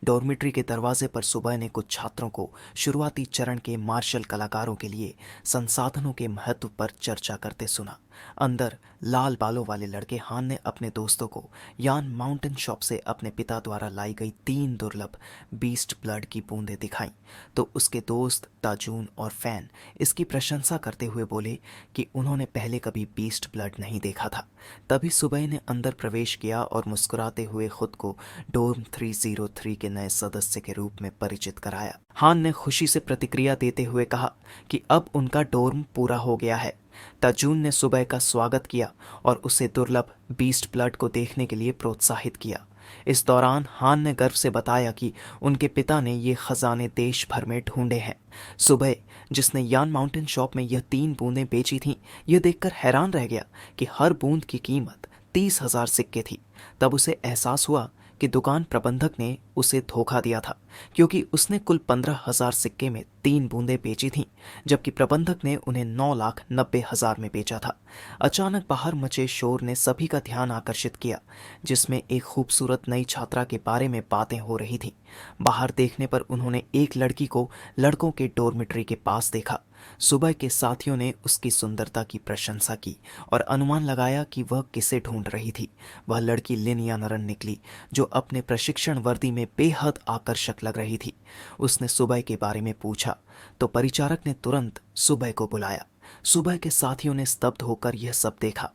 डॉर्मेट्री के दरवाजे पर सुबह ने कुछ छात्रों को शुरुआती चरण के मार्शल कलाकारों के लिए संसाधनों के महत्व पर चर्चा करते सुना। अंदर लाल बालों वाले लड़के हान ने अपने दोस्तों को यान माउंटेन शॉप से अपने पिता द्वारा लाई गई 3 दुर्लभ बीस्ट ब्लड की बूंदें दिखाईं, तो उसके दोस्त ताजून और फैन इसकी प्रशंसा करते हुए बोले कि उन्होंने पहले कभी बीस्ट ब्लड नहीं देखा था। तभी सुबह ने अंदर प्रवेश किया और मुस्कुराते हुए खुद को डोर्म 303 के नए सदस्य के रूप में परिचित कराया। हान ने खुशी से प्रतिक्रिया देते हुए कहा कि अब उनका डोर्म पूरा हो गया है। ताजून ने सुबह का स्वागत किया और उसे दुर्लभ बीस्ट ब्लड को देखने के लिए प्रोत्साहित किया। इस दौरान हान ने गर्व से बताया कि उनके पिता ने ये खजाने देश भर में ढूंढे हैं। सुबह, जिसने यान माउंटेन शॉप में यह 3 बूंदें बेची थीं, यह देखकर हैरान रह गया कि हर बूंद की कीमत 30,000 सिक्के थी। तब उसे एहसास हुआ कि दुकान प्रबंधक ने उसे धोखा दिया था, क्योंकि उसने कुल 15,000 सिक्के में 3 बूंदें बेची थीं, जबकि प्रबंधक ने उन्हें 9,90,000 में बेचा था। अचानक बाहर मचे शोर ने सभी का ध्यान आकर्षित किया, जिसमें एक खूबसूरत नई छात्रा के बारे में बातें हो रही थीं। बाहर देखने पर उन्होंने एक लड़की को लड़कों के डॉर्मेट्री के पास देखा। सुबह के साथियों ने उसकी सुंदरता की प्रशंसा की और अनुमान लगाया कि वह किसे ढूंढ रही थी। वह लड़की लिन यानरन निकली, जो अपने प्रशिक्षण वर्दी में बेहद आकर्षक लग रही थी। उसने सुबह के बारे में पूछा तो परिचारक ने तुरंत सुबह को बुलाया। सुबह के साथियों ने स्तब्ध होकर यह सब देखा।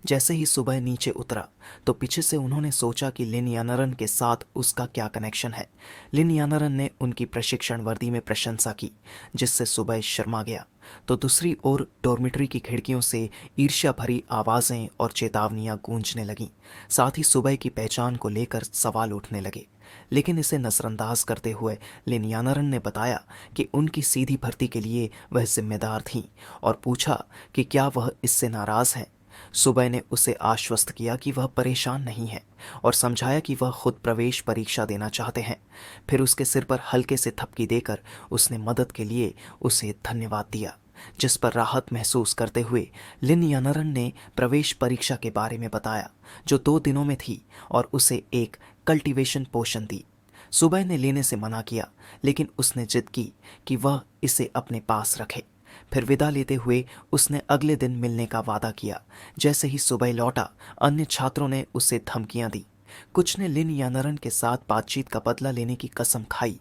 जैसे ही सुबह नीचे उतरा तो पीछे से उन्होंने सोचा कि लिन यानरन के साथ उसका क्या कनेक्शन है। लिन यानरन ने उनकी प्रशिक्षण वर्दी में प्रशंसा की, जिससे सुबह शर्मा गया। तो दूसरी ओर डॉर्मेट्री की खिड़कियों से ईर्ष्या भरी आवाज़ें और चेतावनियां गूंजने लगीं। साथ ही सुबह की पहचान को लेकर सवाल उठने लगे, लेकिन इसे नजरअंदाज करते हुए लिन यानरन ने बताया कि उनकी सीधी भर्ती के लिए वह जिम्मेदार थीं और पूछा कि क्या वह इससे नाराज़ है। सुबह ने उसे आश्वस्त किया कि वह परेशान नहीं है और समझाया कि वह खुद प्रवेश परीक्षा देना चाहते हैं। फिर उसके सिर पर हल्के से थपकी देकर उसने मदद के लिए उसे धन्यवाद दिया, जिस पर राहत महसूस करते हुए लिन यानरन ने प्रवेश परीक्षा के बारे में बताया, जो 2 दिनों में थी, और उसे एक कल्टीवेशन पोशन दी। सुबह ने लेने से मना किया, लेकिन उसने जिद की कि वह इसे अपने पास रखे। फिर विदा लेते हुए उसने अगले दिन मिलने का वादा किया। जैसे ही सुबह लौटा, अन्य छात्रों ने उसे धमकियां दी। कुछ ने लिन यानरन के साथ बातचीत का बदला लेने की कसम खाई,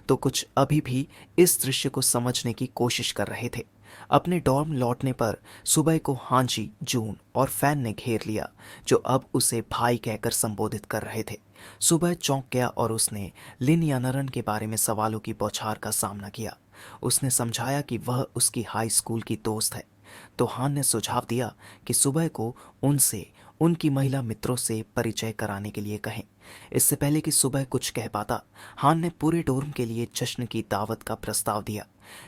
तो कुछ अभी भी इस दृश्य को समझने की कोशिश कर रहे थे। अपने डॉर्म लौटने पर सुबह को हांजी, जून और फैन ने घेर लिया, जो अब उसे भाई कहकर संबोधित कर रहे थे। सुबह चौंक गया और उसने लिन यानरन के बारे में सवालों की बौछार का सामना किया। उसने समझाया कि वह उसकी हाई स्कूल की दोस्त है। तो हान ने सुझाव दिया कि सुबह को उनसे उनकी महिला मित्रों से परिचय कराने के लिए कहें। इससे पहले कि सुबह कुछ कह पाता, हान ने पूरे डोर्म के लिए जश्न की दावत का प्रस्ताव दिया,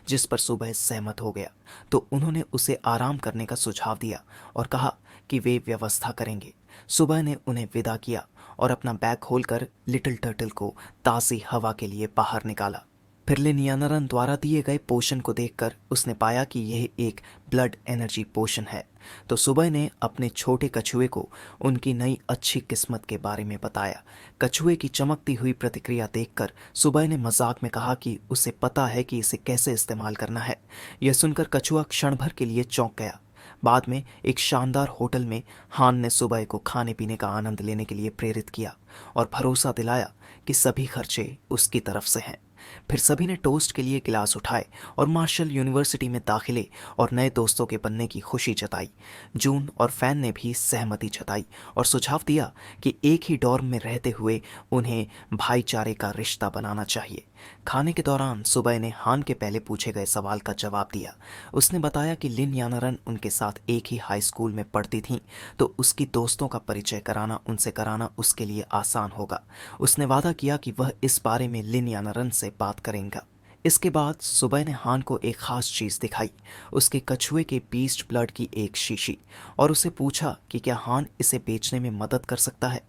जिस पर सुबह सहमत हो गया। तो उन्होंने उसे आराम करने का सुझाव दिया और कहा कि वे व्यवस्था करेंगे। सुबह ने उन्हें विदा किया और अपना बैग खोलकर लिटिल टर्टल को ताज़ी हवा के लिए बाहर निकाला। फिर लिन यानरन द्वारा दिए गए पोषण को देखकर उसने पाया कि यह एक ब्लड एनर्जी पोषण है। तो सुबह ने अपने छोटे कछुए को उनकी नई अच्छी किस्मत के बारे में बताया। कछुए की चमकती हुई प्रतिक्रिया देखकर सुबह ने मजाक में कहा कि उसे पता है कि इसे कैसे इस्तेमाल करना है। यह सुनकर कछुआ क्षण भर के लिए चौंक गया। बाद में एक शानदार होटल में हान ने सुबह को खाने पीने का आनंद लेने के लिए प्रेरित किया और भरोसा दिलाया कि सभी खर्चे उसकी तरफ से हैं। फिर सभी ने टोस्ट के लिए गिलास उठाए और मार्शल यूनिवर्सिटी में दाखिले और नए दोस्तों के बनने की खुशी जताई। जून और फैन ने भी सहमति जताई और सुझाव दिया कि एक ही डॉर्म में रहते हुए उन्हें भाईचारे का रिश्ता बनाना चाहिए। खाने के दौरान सुबह ने हान के पहले पूछे गए सवाल का जवाब दिया। उसने बताया कि लिन यानरन उनके साथ एक ही हाई स्कूल में पढ़ती थीं, तो उसकी दोस्तों का परिचय उनसे कराना उसके लिए आसान होगा। उसने वादा किया कि वह इस बारे में लिन यानरन से बात करेगा। इसके बाद सुबह ने हान को एक खास चीज दिखाई, उसके कछुए के बीस्ट ब्लड की एक शीशी, और उसे पूछा कि क्या हान इसे बेचने में मदद कर सकता है।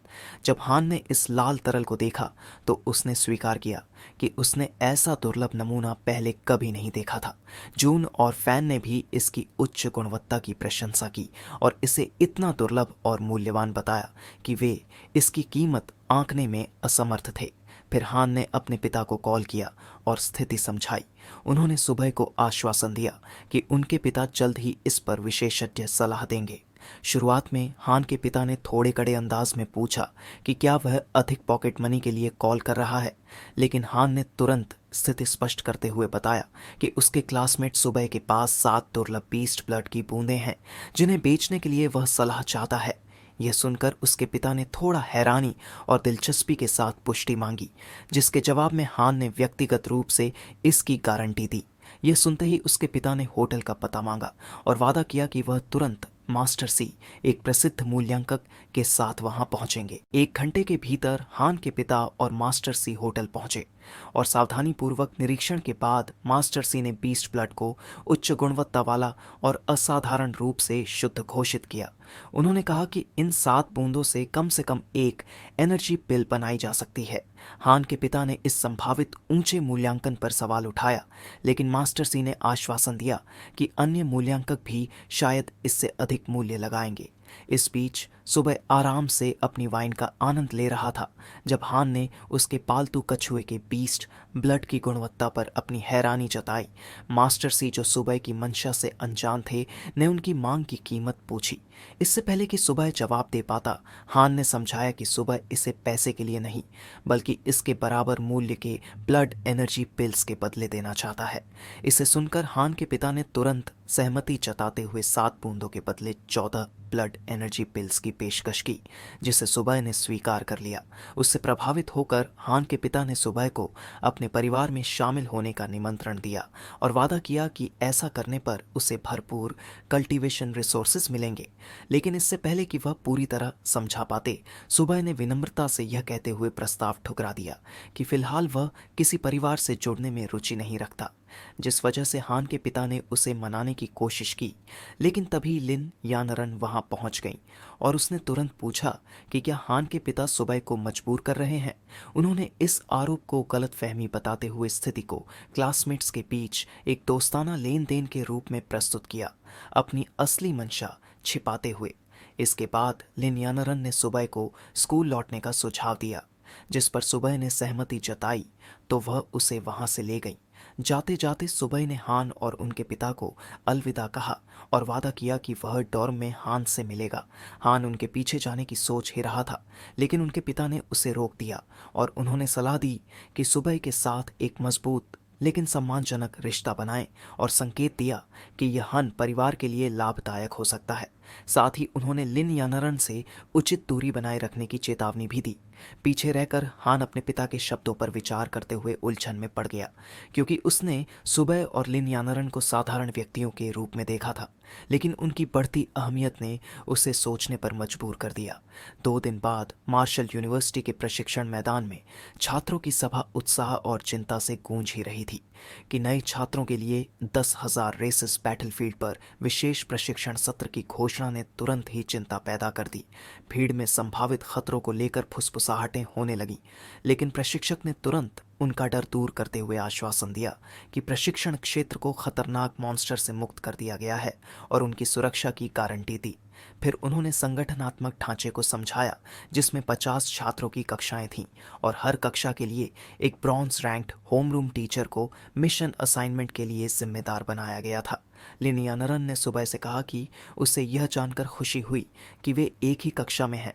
जब हान ने इस लाल तरल को देखा तो उसने स्वीकार किया कि उसने ऐसा दुर्लभ नमूना पहले कभी नहीं देखा था। जून और फैन ने भी इसकी उच्च गुणवत्ता की प्रशंसा की और इसे इतना दुर्लभ और मूल्यवान बताया कि वे इसकी कीमत आंकने में असमर्थ थे। फिर हान ने अपने पिता को कॉल किया और स्थिति समझाई। उन्होंने सुबह को आश्वासन दिया कि उनके पिता जल्द ही इस पर विशेषज्ञ सलाह देंगे। शुरुआत में हान के पिता ने थोड़े कड़े अंदाज में पूछा कि क्या वह अधिक पॉकेट मनी के लिए कॉल कर रहा है, लेकिन हान ने तुरंत स्थिति स्पष्ट करते हुए बताया कि उसके क्लासमेट सुबह के पास 7 दुर्लभ बीस्ट ब्लड की बूंदें हैं, जिन्हें बेचने के लिए वह सलाह चाहता है। यह सुनकर उसके पिता ने थोड़ा हैरानी और दिलचस्पी के साथ पुष्टि मांगी, जिसके जवाब में हान ने व्यक्तिगत रूप से इसकी गारंटी दी। यह सुनते ही उसके पिता ने होटल का पता मांगा और वादा किया कि वह तुरंत मास्टर सी, एक प्रसिद्ध मूल्यांकक, के साथ वहां पहुंचेंगे। 1 घंटे के भीतर हान के पिता और मास्टर सी होटल पहुंचे और सावधानीपूर्वक निरीक्षण के बाद मास्टर सी ने बीस्ट ब्लड को उच्च गुणवत्ता वाला और असाधारण रूप से शुद्ध घोषित किया। उन्होंने कहा कि इन 7 बूंदों से कम एक एनर्जी पिल बनाई जा सकती है। हान के पिता ने इस संभावित ऊंचे मूल्यांकन पर सवाल उठाया, लेकिन मास्टर सी ने आश्वासन दिया कि अन्य मूल्यांकक भी शायद इससे अधिक मूल्य लगाएंगे। इस बीच सुबह आराम से अपनी वाइन का आनंद ले रहा था जब हान ने उसके पालतू कछुए के बीस्ट ब्लड की गुणवत्ता पर अपनी हैरानी जताई। मास्टर सी, जो सुबह की मंशा से अनजान थे, ने उनकी मांग की कीमत पूछी। इससे पहले कि सुबह जवाब दे पाता, हान ने समझाया कि सुबह इसे पैसे के लिए नहीं, बल्कि इसके बराबर मूल्य के ब्लड एनर्जी पिल्स के बदले देना चाहता है। इसे सुनकर हान के पिता ने तुरंत सहमति जताते हुए 7 बूंदों के बदले 14 ब्लड एनर्जी पिल्स की पेशकश की, जिसे सुबह ने स्वीकार कर लिया। उससे प्रभावित होकर हान के पिता ने सुबह को अपने परिवार में शामिल होने का निमंत्रण दिया और वादा किया कि ऐसा करने पर उसे भरपूर कल्टीवेशन रिसोर्सेज मिलेंगे। लेकिन इससे पहले कि वह पूरी तरह समझा पाते, सुबह ने विनम्रता से यह कहते हुए प्रस्ताव ठुकरा दिया कि फिलहाल वह किसी परिवार से जुड़ने में रुचि नहीं रखता, जिस वजह से हान के पिता ने उसे मनाने की कोशिश की। लेकिन तभी लिन यानरन वहां पहुंच गई और उसने तुरंत पूछा कि क्या हान के पिता सुबह को मजबूर कर रहे हैं। उन्होंने इस आरोप को गलतफहमी बताते हुए स्थिति को क्लासमेट्स के बीच एक दोस्ताना लेन देन के रूप में प्रस्तुत किया, अपनी असली मंशा छिपाते हुए। इसके बाद लिन यानरन ने सुबह को स्कूल लौटने का सुझाव दिया, जिस पर सुबह ने सहमति जताई तो वह उसे वहां से ले गई। जाते जाते सुबह ने हान और उनके पिता को अलविदा कहा और वादा किया कि वह डॉर्म में हान से मिलेगा। हान उनके पीछे जाने की सोच ही रहा था, लेकिन उनके पिता ने उसे रोक दिया और उन्होंने सलाह दी कि सुबह के साथ एक मजबूत लेकिन सम्मानजनक रिश्ता बनाएं और संकेत दिया कि यह हन परिवार के लिए लाभदायक हो सकता है। साथ ही उन्होंने लिन यानरन से उचित दूरी बनाए रखने की चेतावनी भी दी। पीछे रहकर हान अपने पिता के शब्दों पर विचार करते हुए उलझन में पड़ गया, क्योंकि उसने सुबह और लिन यानरन को साधारण व्यक्तियों के रूप में देखा था, लेकिन उनकी बढ़ती अहमियत ने उसे सोचने पर मजबूर कर दिया। 2 दिन बाद मार्शल यूनिवर्सिटी के प्रशिक्षण मैदान में छात्रों की सभा उत्साह और चिंता से गूंज ही रही थी कि नए छात्रों के लिए 10,000 रेसेस बैटलफील्ड पर विशेष प्रशिक्षण सत्र की घोषणा ने तुरंत ही चिंता पैदा कर दी। भीड़ में संभावित खतरों को लेकर फुसफुसाहटें होने लगीं, लेकिन प्रशिक्षक ने तुरंत उनका डर दूर करते हुए आश्वासन दिया कि प्रशिक्षण क्षेत्र को खतरनाक मॉन्स्टर से मुक्त कर दिया गया है और उनकी सुरक्षा की गारंटी दी। फिर उन्होंने संगठनात्मक ढांचे को समझाया, जिसमें 50 छात्रों की कक्षाएं थीं और हर कक्षा के लिए एक ब्रॉन्ज रैंक्ड होमरूम टीचर को मिशन असाइनमेंट के लिए जिम्मेदार बनाया गया था। लिनियानरन ने सुबह से कहा कि उसे यह जानकर खुशी हुई कि वे एक ही कक्षा में हैं।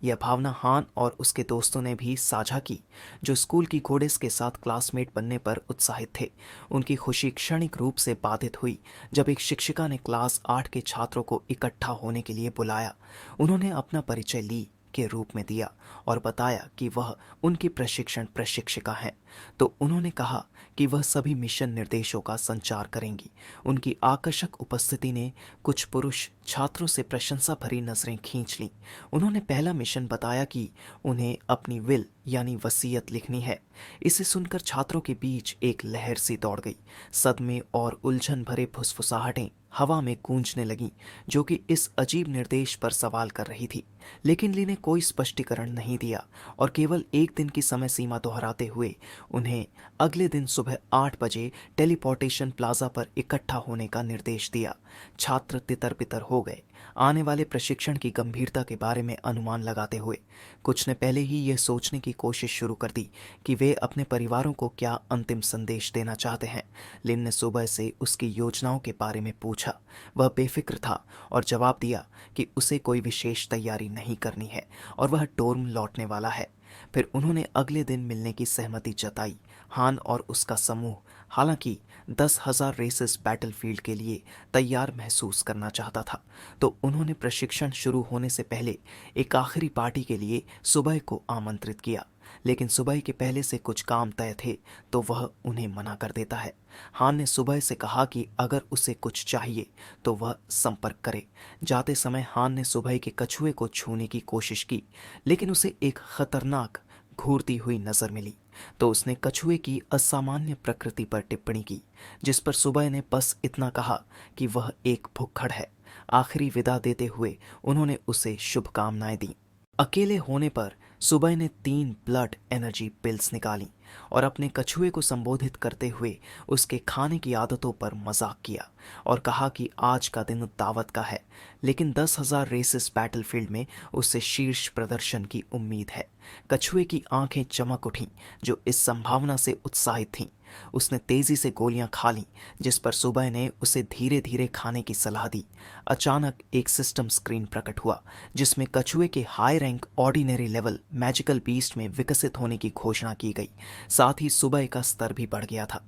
यह भावना हान और उसके दोस्तों ने भी साझा की, जो स्कूल की घोड़ेस के साथ क्लासमेट बनने पर उत्साहित थे। उनकी खुशी क्षणिक रूप से बाधित हुई जब एक शिक्षिका ने क्लास 8 के छात्रों को इकट्ठा होने के लिए बुलाया। उन्होंने अपना परिचय ली के रूप में दिया और बताया कि वह उनकी प्रशिक्षण प्रशिक्षिका हैं। तो उन्होंने कहा कि वह सभी मिशन निर्देशों का संचार करेंगी। उनकी आकर्षक उपस्थिति ने कुछ पुरुष छात्रों से प्रशंसा भरी नजरें खींच लीं। उन्होंने पहला मिशन बताया कि उन्हें अपनी विल यानी वसीयत लिखनी है। इसे सुनकर छात्रों के बीच एक लहर सी दौड़ गई। सदमे और उलझन भरे फुसफुसाहटें हवा में गूंजने लगीं, जो कि इस अजीब निर्देश पर सवाल कर रही थी। लेकिन ली ने कोई स्पष्टीकरण नहीं दिया और केवल एक दिन की समय सीमा दोहराते हुए उन्हें अगले दिन सुबह 8 बजे टेलीपोर्टेशन प्लाजा पर इकट्ठा होने का निर्देश दिया। छात्र तितर बितर हो गए, आने वाले प्रशिक्षण की गंभीरता के बारे में अनुमान लगाते हुए। कुछ ने पहले ही यह सोचने की कोशिश शुरू कर दी कि वे अपने परिवारों को क्या अंतिम संदेश देना चाहते हैं। लिन ने सुबह से उसकी योजनाओं के बारे में पूछा। वह बेफिक्र था और जवाब दिया कि उसे कोई विशेष तैयारी नहीं करनी है और वह डोर्म लौटने वाला है। फिर उन्होंने अगले दिन मिलने की सहमति जताई। हान और उसका समूह हालांकि 10,000 रेसेस बैटलफील्ड के लिए तैयार महसूस करना चाहता था, तो उन्होंने प्रशिक्षण शुरू होने से पहले एक आखिरी पार्टी के लिए सुबह को आमंत्रित किया। लेकिन सुबह के पहले से कुछ काम तय थे, तो वह उन्हें मना कर देता है। हान ने सुबह से कहा कि अगर उसे कुछ चाहिए तो वह संपर्क करे। जाते समय हान ने सुबह के कछुए को छूने की कोशिश की, लेकिन उसे एक खतरनाक घूरती हुई नजर मिली। तो उसने कछुए की असामान्य प्रकृति पर टिप्पणी की, जिस पर सुबह ने बस इतना कहा कि वह एक भुक्खड़ है। आखिरी विदा देते हुए उन्होंने उसे शुभकामनाएं दी। अकेले होने पर सुबह ने 3 ब्लड एनर्जी पिल्स निकाली और अपने कछुए को संबोधित करते हुए उसके खाने की आदतों पर मजाक किया और कहा कि आज का दिन दावत का है, लेकिन 10,000 रेसेस बैटलफील्ड में उससे शीर्ष प्रदर्शन की उम्मीद है। कछुए की आंखें चमक उठीं, जो इस संभावना से उत्साहित थीं। उसने तेजी से गोलियां खा लीं, जिस पर सुबह ने उसे धीरे धीरे खाने की सलाह दी। अचानक एक सिस्टम स्क्रीन प्रकट हुआ, जिसमें कछुए के high rank ordinary level magical beast में विकसित होने की घोषणा की गई। साथ ही सुबह का स्तर भी बढ़ गया था।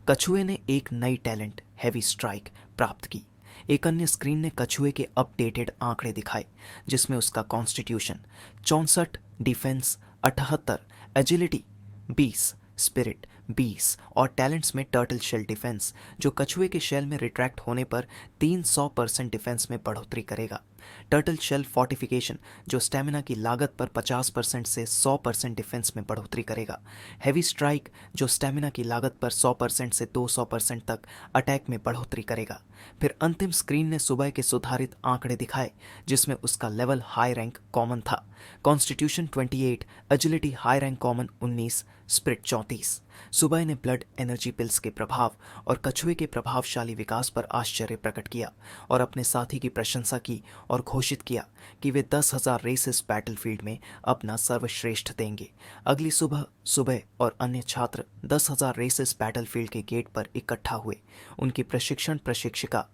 कछुए ने एक नई टैलेंट हेवी स्ट्राइक प्राप्त की। एक अन्य स्क्रीन ने कछुए के अपडेटेड आंकड़े दिखाए, जिसमें उसका कॉन्स्टिट्यूशन 64, डिफेंस 78, एजिलिटी 20, स्पिरिट 20 और टैलेंट्स में टर्टल शेल डिफेंस, जो कछुए के शेल में रिट्रैक्ट होने पर 300% डिफेंस में बढ़ोतरी करेगा। टर्टल शेल फोर्टिफिकेशन, जो स्टेमिना की लागत पर 50% से 100% डिफेंस में बढ़ोतरी करेगा। हैवी स्ट्राइक, जो स्टेमिना की लागत पर 100% से 200% तक अटैक में बढ़ोतरी करेगा। फिर अंतिम स्क्रीन ने सुबह के सुधारित आंकड़े दिखाए, जिसमें उसका लेवल हाई रैंक कॉमन था। Constitution 28, agility high rank common 19, spirit 34। सुबह ने ब्लड एनर्जी पिल्स के प्रभाव और कछुए के प्रभावशाली विकास पर आश्चर्य प्रकट किया और अपने साथी की प्रशंसा की और घोषित किया कि वे 10,000 रेसेस बैटलफील्ड में अपना सर्वश्रेष्ठ देंगे। अगली सुबह सुबह और अन्य छात्र 10,000 रेसेस बैटलफील्ड के गेट पर इकट्ठा हुए। उनकी प्रशिक्षण प्रशिक्षिका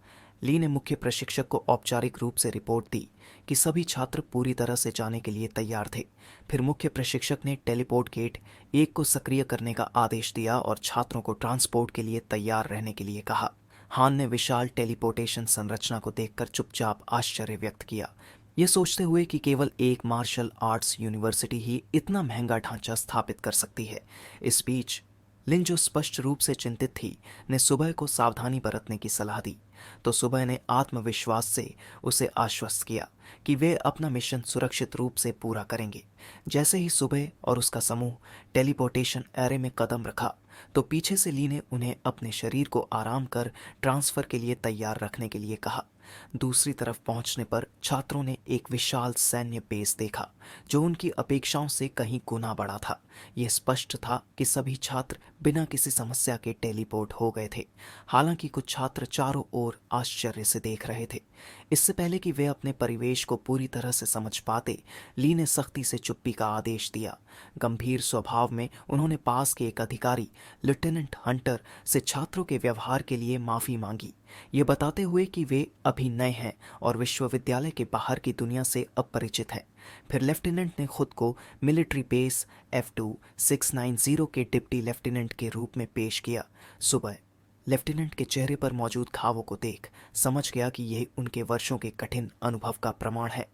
ली ने मुख्य प्रशिक्षक को औपचारिक रूप से रिपोर्ट दी कि सभी छात्र पूरी तरह से जाने के लिए तैयार थे। फिर मुख्य प्रशिक्षक ने टेलीपोर्ट गेट 1 को सक्रिय करने का आदेश दिया और छात्रों को ट्रांसपोर्ट के लिए तैयार रहने के लिए कहा। हान ने विशाल टेलीपोर्टेशन संरचना को देखकर चुपचाप आश्चर्य व्यक्त किया, ये सोचते हुए कि केवल एक मार्शल आर्ट्स यूनिवर्सिटी ही इतना महंगा ढांचा स्थापित कर सकती है। इस बीच लिन, जो स्पष्ट रूप से चिंतित थी, ने सुबह को सावधानी बरतने की सलाह दी, तो सुबह ने आत्मविश्वास से उसे आश्वस्त किया कि वे अपना मिशन सुरक्षित रूप से पूरा करेंगे। जैसे ही सुबह और उसका समूह टेलीपोर्टेशन एरे में कदम रखा, तो पीछे से ली ने उन्हें अपने शरीर को आराम कर ट्रांसफर के लिए तैयार रखने के लिए कहा। दूसरी तरफ पहुंचने पर छात्रों ने एक विशाल सैन्य बेस देखा, जो उनकी अपेक्षाओं से कहीं गुना बड़ा था। यह स्पष्ट था कि सभी छात्र बिना किसी समस्या के टेलीपोर्ट हो गए थे। हालांकि कुछ छात्र चारों ओर आश्चर्य से देख रहे थे। इससे पहले कि वे अपने परिवेश को पूरी तरह से समझ पाते, ली ने सख्ती से चुप्पी का आदेश दिया। गंभीर स्वभाव में उन्होंने पास के एक अधिकारी लेफ्टिनेंट हंटर से छात्रों के व्यवहार के लिए माफी मांगी, ये बताते हुए कि वे अभी नए हैं और विश्वविद्यालय के बाहर की दुनिया से अपरिचित हैं। फिर लेफ्टिनेंट ने खुद को मिलिट्री बेस F2690 के डिप्टी लेफ्टिनेंट के रूप में पेश किया। सुबह लेफ्टिनेंट के चेहरे पर मौजूद घावों को देख समझ गया कि यह उनके वर्षों के कठिन अनुभव का प्रमाण है।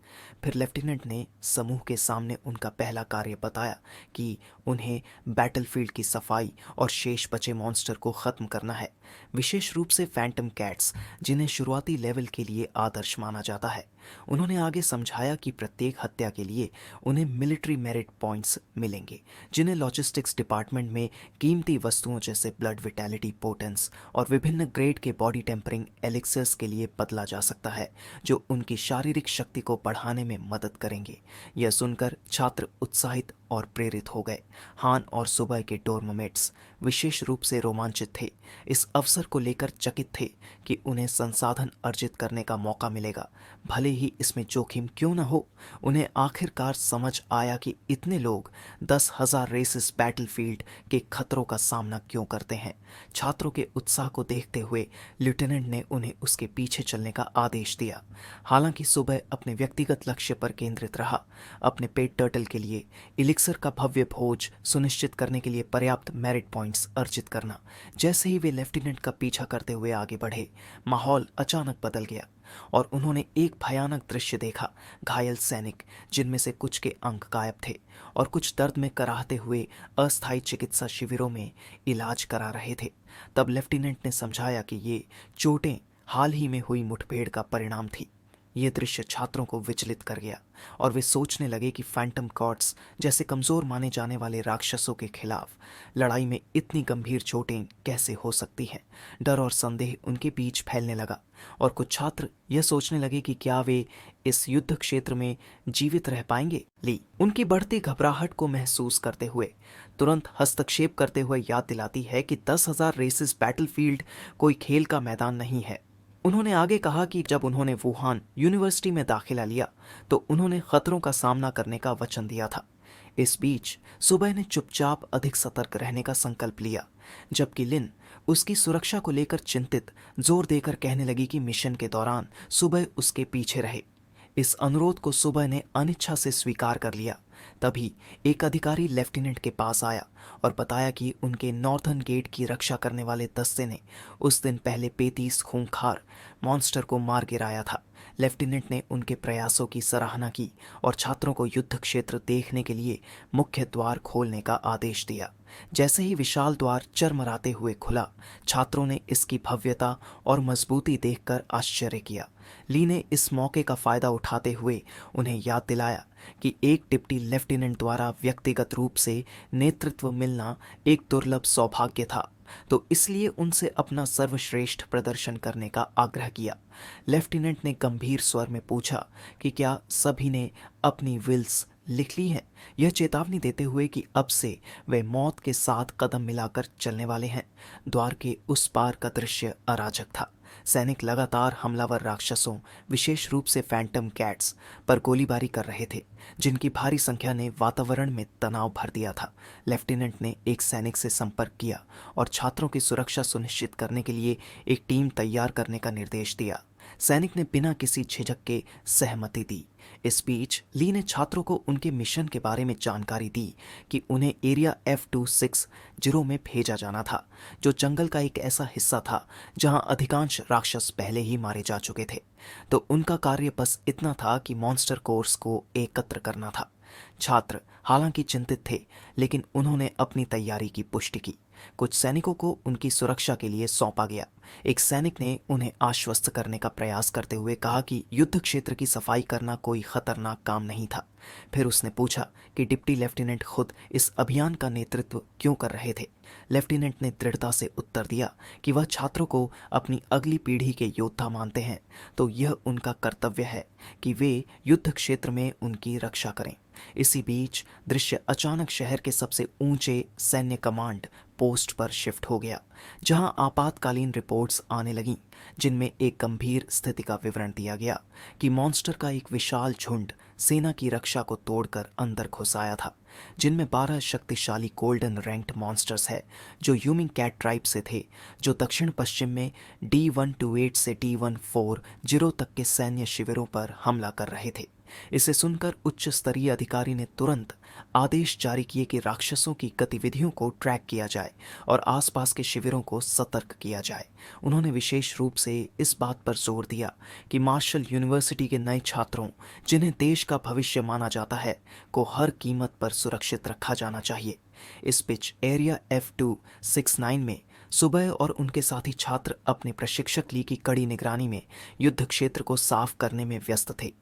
फिर लेफ्टिनेंट ने समूह के सामने उनका पहला कार्य बताया कि उन्हें बैटलफील्ड की सफाई और शेष बचे मॉन्स्टर को ख़त्म करना है, विशेष रूप से फैंटम कैट्स, जिन्हें शुरुआती लेवल के लिए आदर्श माना जाता है। उन्होंने आगे समझाया कि प्रत्येक हत्या के लिए उन्हें मिलिट्री मेरिट पॉइंट्स मिलेंगे, जिन्हें लॉजिस्टिक्स डिपार्टमेंट में कीमती वस्तुओं जैसे ब्लड विटैलिटी पोटेंस और विभिन्न ग्रेड के बॉडी टेम्परिंग एलिक्सर्स के लिए बदला जा सकता है, जो उनकी शारीरिक शक्ति को बढ़ाने में मदद करेंगे। यह सुनकर छात्र उत्साहित और प्रेरित हो गए। हान और सुबह के डोर्ममेट्स विशेष रूप से रोमांचित थे, इस अवसर को लेकर चकित थे कि उन्हें संसाधन अर्जित करने का मौका मिलेगा, भले ही इसमें जोखिम क्यों न हो। उन्हें आखिरकार समझ आया कि इतने लोग 10,000 रेसेस बैटलफील्ड के खतरों का सामना क्यों करते हैं। छात्रों के उत्साह को देखते हुए लेफ्टिनेंट ने उन्हें उसके पीछे चलने का आदेश दिया। हालांकि सुबह अपने व्यक्तिगत लक्ष्य पर केंद्रित रहा, अपने पेट टर्टल के लिए इलिक्सर का भव्य भोज सुनिश्चित करने के लिए पर्याप्त मेरिट पॉइंट्स अर्जित करना। जैसे ही वे लेफ्टिनेंट का पीछा करते हुए आगे बढ़े, माहौल अचानक बदल गया और उन्होंने एक भयानक दृश्य देखा। घायल सैनिक, जिनमें से कुछ के अंग गायब थे और कुछ दर्द में कराहते हुए अस्थायी चिकित्सा शिविरों में इलाज करा रहे थे। तब लेफ्टिनेंट ने समझाया कि ये चोटें हाल ही में हुई मुठभेड़ का परिणाम थी। ये दृश्य छात्रों को विचलित कर गया और वे सोचने लगे कि फैंटम कॉर्ड्स जैसे कमज़ोर माने जाने वाले राक्षसों के खिलाफ लड़ाई में इतनी गंभीर चोटें कैसे हो सकती हैं। डर और संदेह उनके बीच फैलने लगा और कुछ छात्र यह सोचने लगे कि क्या वे इस युद्ध क्षेत्र में जीवित रह पाएंगे। ली उनकी बढ़ती घबराहट को महसूस करते हुए तुरंत हस्तक्षेप करते हुए याद दिलाती है कि 10,000 रेसेस बैटलफील्ड कोई खेल का मैदान नहीं है। उन्होंने आगे कहा कि जब उन्होंने वुहान यूनिवर्सिटी में दाखिला लिया तो उन्होंने खतरों का सामना करने का वचन दिया था। इस बीच सुबह ने चुपचाप अधिक सतर्क रहने का संकल्प लिया, जबकि लिन उसकी सुरक्षा को लेकर चिंतित जोर देकर कहने लगी कि मिशन के दौरान सुबह उसके पीछे रहे। इस अनुरोध को सुबह ने अनिच्छा से स्वीकार कर लिया। तभी एक अधिकारी लेफ्टिनेंट के पास आया और बताया कि उनके नॉर्थर्न गेट की रक्षा करने वाले दस्ते ने उस दिन पहले 35 खूंखार मॉन्स्टर को मार गिराया था। लेफ्टिनेंट ने उनके प्रयासों की सराहना की और छात्रों को युद्ध क्षेत्र देखने के लिए मुख्य द्वार खोलने का आदेश दिया। जैसे ही विशाल द्वार चरमराते हुए खुला, छात्रों ने इसकी भव्यता और मजबूती देखकर आश्चर्य किया। ली ने इस मौके का फायदा उठाते हुए उन्हें याद दिलाया कि एक डिप्टी लेफ्टिनेंट द्वारा व्यक्तिगत रूप से नेतृत्व मिलना एक दुर्लभ सौभाग्य था, तो इसलिए उनसे अपना सर्वश्रेष्ठ प्रदर्शन करने का आग्रह किया। लेफ्टिनेंट ने गंभीर स्वर में पूछा कि क्या सभी ने अपनी विल्स लिख ली हैं, यह चेतावनी देते हुए कि अब से वे मौत के साथ कदम मिलाकर चलने वाले हैं। द्वार के उस पार का दृश्य अराजक था। सैनिक लगातार हमलावर राक्षसों, विशेष रूप से फैंटम कैट्स पर गोलीबारी कर रहे थे, जिनकी भारी संख्या ने वातावरण में तनाव भर दिया था। लेफ्टिनेंट ने एक सैनिक से संपर्क किया और छात्रों की सुरक्षा सुनिश्चित करने के लिए एक टीम तैयार करने का निर्देश दिया। सैनिक ने बिना किसी झिझक के सहमति दी। इस बीच ली ने छात्रों को उनके मिशन के बारे में जानकारी दी कि उन्हें एरिया F260 में भेजा जाना था, जो जंगल का एक ऐसा हिस्सा था जहां अधिकांश राक्षस पहले ही मारे जा चुके थे। तो उनका कार्य बस इतना था कि मॉन्स्टर कोर्स को एकत्र करना था। छात्र हालांकि चिंतित थे, लेकिन उन्होंने अपनी तैयारी की पुष्टि की। कुछ सैनिकों को उनकी सुरक्षा के लिए सौंपा गया। एक सैनिक ने उन्हें आश्वस्त करने का प्रयास करते हुए कहा कि युद्ध क्षेत्र की सफाई करना कोई खतरनाक काम नहीं था। फिर उसने पूछा कि डिप्टी लेफ्टिनेंट खुद इस अभियान का नेतृत्व क्यों कर रहे थे। लेफ्टिनेंट ने दृढ़ता से उत्तर दिया कि वह छात्रों को अपनी अगली पीढ़ी के योद्धा मानते हैं, तो यह उनका कर्तव्य है कि वे युद्ध क्षेत्र में उनकी रक्षा करें। इसी बीच दृश्य अचानक शहर के सबसे ऊंचे सैन्य कमांड पोस्ट पर शिफ्ट हो गया, जहां आपातकालीन रिपोर्ट्स आने लगीं, जिनमें एक गंभीर स्थिति का विवरण दिया गया कि मॉन्स्टर का एक विशाल झुंड सेना की रक्षा को तोड़कर अंदर घुस आया था, जिनमें 12 शक्तिशाली गोल्डन रैंक्ड मॉन्स्टर्स है जो ह्यूमिंग कैट ट्राइब से थे, जो दक्षिण पश्चिम में D128 से D140 तक के सैन्य शिविरों पर हमला कर रहे थे। इसे सुनकर उच्च स्तरीय अधिकारी ने तुरंत आदेश जारी किए कि राक्षसों की गतिविधियों को ट्रैक किया जाए और आसपास के शिविरों को सतर्क किया जाए। उन्होंने विशेष रूप से इस बात पर जोर दिया कि मार्शल यूनिवर्सिटी के नए छात्रों, जिन्हें देश का भविष्य माना जाता है, को हर कीमत पर सुरक्षित रखा जाना चाहिए। इस बीच एरिया F269 में सुबह और उनके साथी छात्र अपने प्रशिक्षक ली की कड़ी निगरानी में युद्ध क्षेत्र को साफ करने में व्यस्त थे,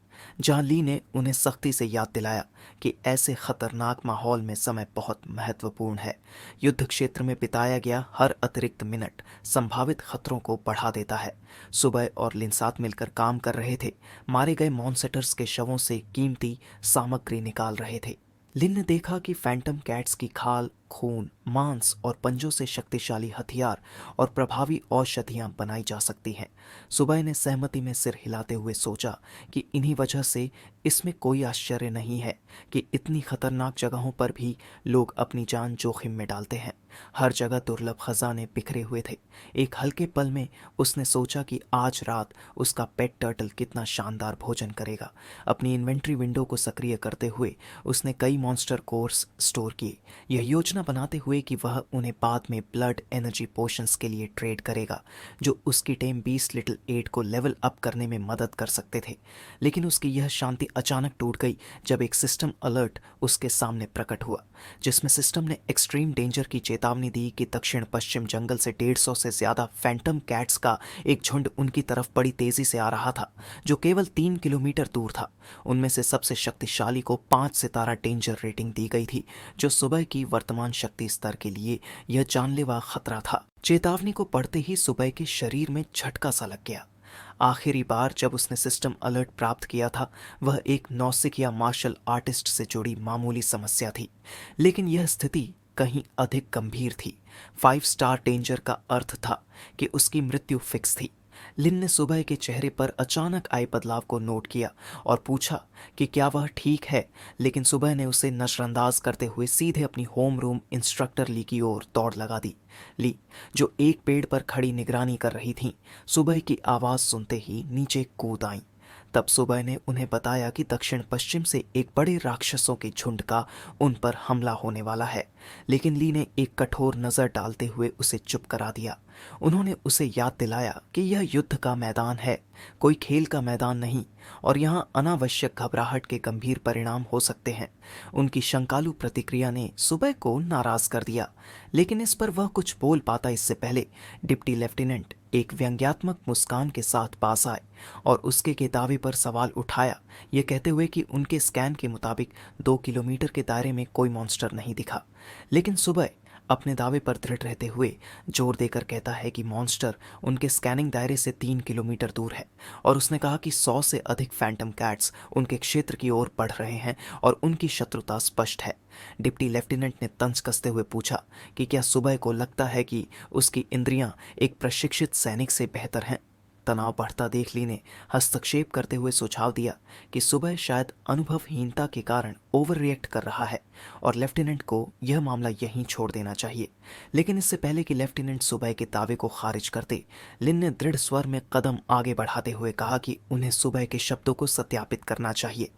जहां ली ने उन्हें सख्ती से याद दिलाया कि ऐसे खतरनाक माहौल में समय बहुत महत्वपूर्ण है। युद्ध क्षेत्र में बिताया गया हर अतिरिक्त मिनट संभावित खतरों को बढ़ा देता है। सुबह और लिन साथ मिलकर काम कर रहे थे, मारे गए मॉन्स्टर्स के शवों से कीमती सामग्री निकाल रहे थे। लिन ने देखा कि फैंटम कैट्स की खाल, खून, मांस और पंजों से शक्तिशाली हथियार और प्रभावी औषधियां बनाई जा सकती हैं। सुबह ने सहमति में सिर हिलाते हुए सोचा कि इन्हीं वजह से इसमें कोई आश्चर्य नहीं है कि इतनी खतरनाक जगहों पर भी लोग अपनी जान जोखिम में डालते हैं। हर जगह दुर्लभ खजाने बिखरे हुए थे। एक हल्के पल में उसने सोचा कि आज रात उसका पेट टर्टल कितना शानदार भोजन करेगा। अपनी इन्वेंट्री विंडो को सक्रिय करते हुए उसने कई मॉन्स्टर कोर्स स्टोर किए, यह योजना बनाते हुए कि वह उन्हें बाद में ब्लड एनर्जी पोशंस के लिए ट्रेड करेगा, जो उसकी टीम 20 लिटिल 8 को लेवल अप करने में मदद कर सकते थे। लेकिन उसकी यह शांति अचानक टूट गई जब एक सिस्टम अलर्ट उसके सामने प्रकट हुआ, जिसमें सिस्टम ने एक्सट्रीम डेंजर की चेतावनी दी कि दक्षिण पश्चिम जंगल से 150 से ज्यादा फैंटम कैट्स का एक झुंड उनकी तरफ बड़ी तेजी से आ रहा था, जो केवल 3 किलोमीटर दूर था। उनमें से सबसे शक्तिशाली को 5 सितारा डेंजर रेटिंग दी गई थी, जो सुबह की वर्तमान शक्ति स्तर के लिए यह जानलेवा खतरा था। चेतावनी को पढ़ते ही सुबह के शरीर में झटका सा लग गया। आखिरी बार जब उसने सिस्टम अलर्ट प्राप्त किया था, वह एक नौसिखिया मार्शल आर्टिस्ट से जुड़ी मामूली समस्या थी, लेकिन यह स्थिति कहीं अधिक गंभीर थी। 5 स्टार डेंजर का अर्थ था कि उसकी मृत्यु फिक्स थी। लिन ने सुबह के चेहरे पर अचानक आए बदलाव को नोट किया और पूछा कि क्या वह ठीक है, लेकिन सुबह ने उसे नजरअंदाज करते हुए सीधे अपनी होम रूम इंस्ट्रक्टर ली की ओर दौड़ लगा दी। ली, जो एक पेड़ पर खड़ी निगरानी कर रही थीं, सुबह की आवाज सुनते ही नीचे कूद आईं। तब सुबह ने उन्हें बताया कि दक्षिण पश्चिम से एक बड़े राक्षसों के झुंड का उन पर हमला होने वाला है, लेकिन ली ने एक कठोर नजर डालते हुए उसे चुप करा दिया। उन्होंने उसे याद दिलाया कि यह युद्ध का मैदान है, कोई खेल का मैदान नहीं, और यहाँ अनावश्यक घबराहट के गंभीर परिणाम हो सकते हैं। उनकी शंकालु प्रतिक्रिया ने सुबह को नाराज कर दिया, लेकिन इस पर वह कुछ बोल पाता इससे पहले डिप्टी लेफ्टिनेंट एक व्यंग्यात्मक मुस्कान के साथ पास आए और उसके के दावे पर सवाल उठाया, ये कहते हुए कि उनके स्कैन के मुताबिक 2 किलोमीटर के दायरे में कोई मॉन्स्टर नहीं दिखा। लेकिन सुबह अपने दावे पर दृढ़ रहते हुए जोर देकर कहता है कि मॉन्स्टर उनके स्कैनिंग दायरे से 3 किलोमीटर दूर है, और उसने कहा कि 100 से अधिक फैंटम कैट्स उनके क्षेत्र की ओर बढ़ रहे हैं और उनकी शत्रुता स्पष्ट है। डिप्टी लेफ्टिनेंट ने तंज कसते हुए पूछा कि क्या सुबह को लगता है कि उसकी इंद्रियां एक प्रशिक्षित सैनिक से बेहतर हैं। तनाव बढ़ता देख ली ने हस्तक्षेप करते हुए सुझाव दिया कि सुबह शायद अनुभवहीनता के कारण ओवर रिएक्ट कर रहा है और लेफ्टिनेंट को यह मामला यहीं छोड़ देना चाहिए। लेकिन इससे पहले कि लेफ्टिनेंट सुबह के दावे को खारिज करते, लिन ने दृढ़ स्वर में कदम आगे बढ़ाते हुए कहा कि उन्हें सुबह के शब्दों को सत्यापित करना चाहिए।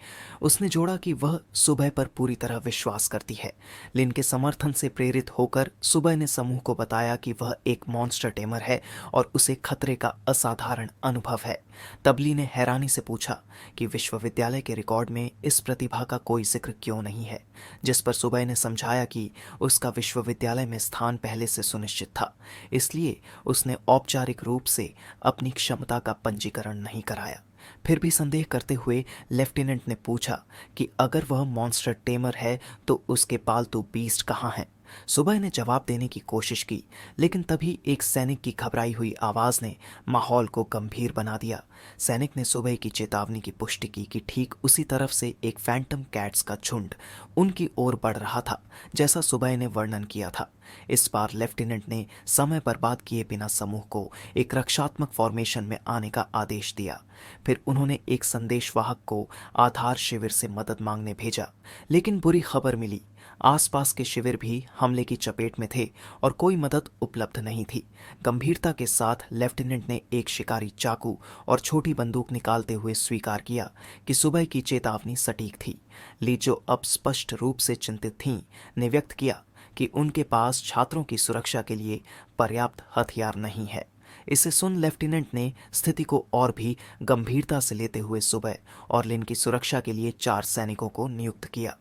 उसने जोड़ा कि वह सुबह पर पूरी तरह विश्वास करती है। लिन के समर्थन से प्रेरित होकर सुबह ने समूह को बताया कि वह एक मॉन्स्टर टेमर है और उसे खतरे का असाधारण अनुभव है। तब ली ने हैरानी से पूछा कि विश्वविद्यालय के रिकॉर्ड में इस प्रतिभा का कोई जिक्र क्यों नहीं है, जिस पर सुबह ने समझाया कि उसका विश्वविद्यालय में स्थान पहले से सुनिश्चित था, इसलिए उसने औपचारिक रूप से अपनी क्षमता का पंजीकरण नहीं कराया। फिर भी संदेह करते हुए लेफ्टिनेंट ने पूछा कि अगर वह मॉन्स्टर टेमर है तो उसके पालतू बीस्ट कहाँ हैं। सुबह ने जवाब देने की कोशिश की, लेकिन तभी एक सैनिक की घबराई हुई आवाज ने माहौल को गंभीर बना दिया। सैनिक ने सुबह की चेतावनी की पुष्टि की कि ठीक उसी तरफ से एक फैंटम कैट्स का झुंड उनकी ओर बढ़ रहा था, जैसा सुबह ने वर्णन किया था। इस बार लेफ्टिनेंट ने समय बर्बाद किए बिना समूह को एक रक्षात्मक फॉर्मेशन में आने का आदेश दिया। फिर उन्होंने एक संदेशवाहक को आधार शिविर से मदद मांगने भेजा, लेकिन बुरी खबर मिली। आसपास के शिविर भी हमले की चपेट में थे और कोई मदद उपलब्ध नहीं थी। गंभीरता के साथ लेफ्टिनेंट ने एक शिकारी चाकू और छोटी बंदूक निकालते हुए स्वीकार किया कि सुबह की चेतावनी सटीक थी। ली, जो अब स्पष्ट रूप से चिंतित थीं, ने व्यक्त किया कि उनके पास छात्रों की सुरक्षा के लिए पर्याप्त हथियार नहीं है। इसे सुन लेफ्टिनेंट ने स्थिति को और भी गंभीरता से लेते हुए सुबह और लिन की सुरक्षा के लिए 4 सैनिकों को नियुक्त किया।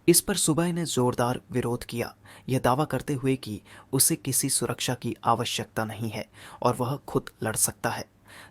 इस पर सुबह ने जोरदार विरोध किया, यह दावा करते हुए कि उसे किसी सुरक्षा की आवश्यकता नहीं है और वह खुद लड़ सकता है।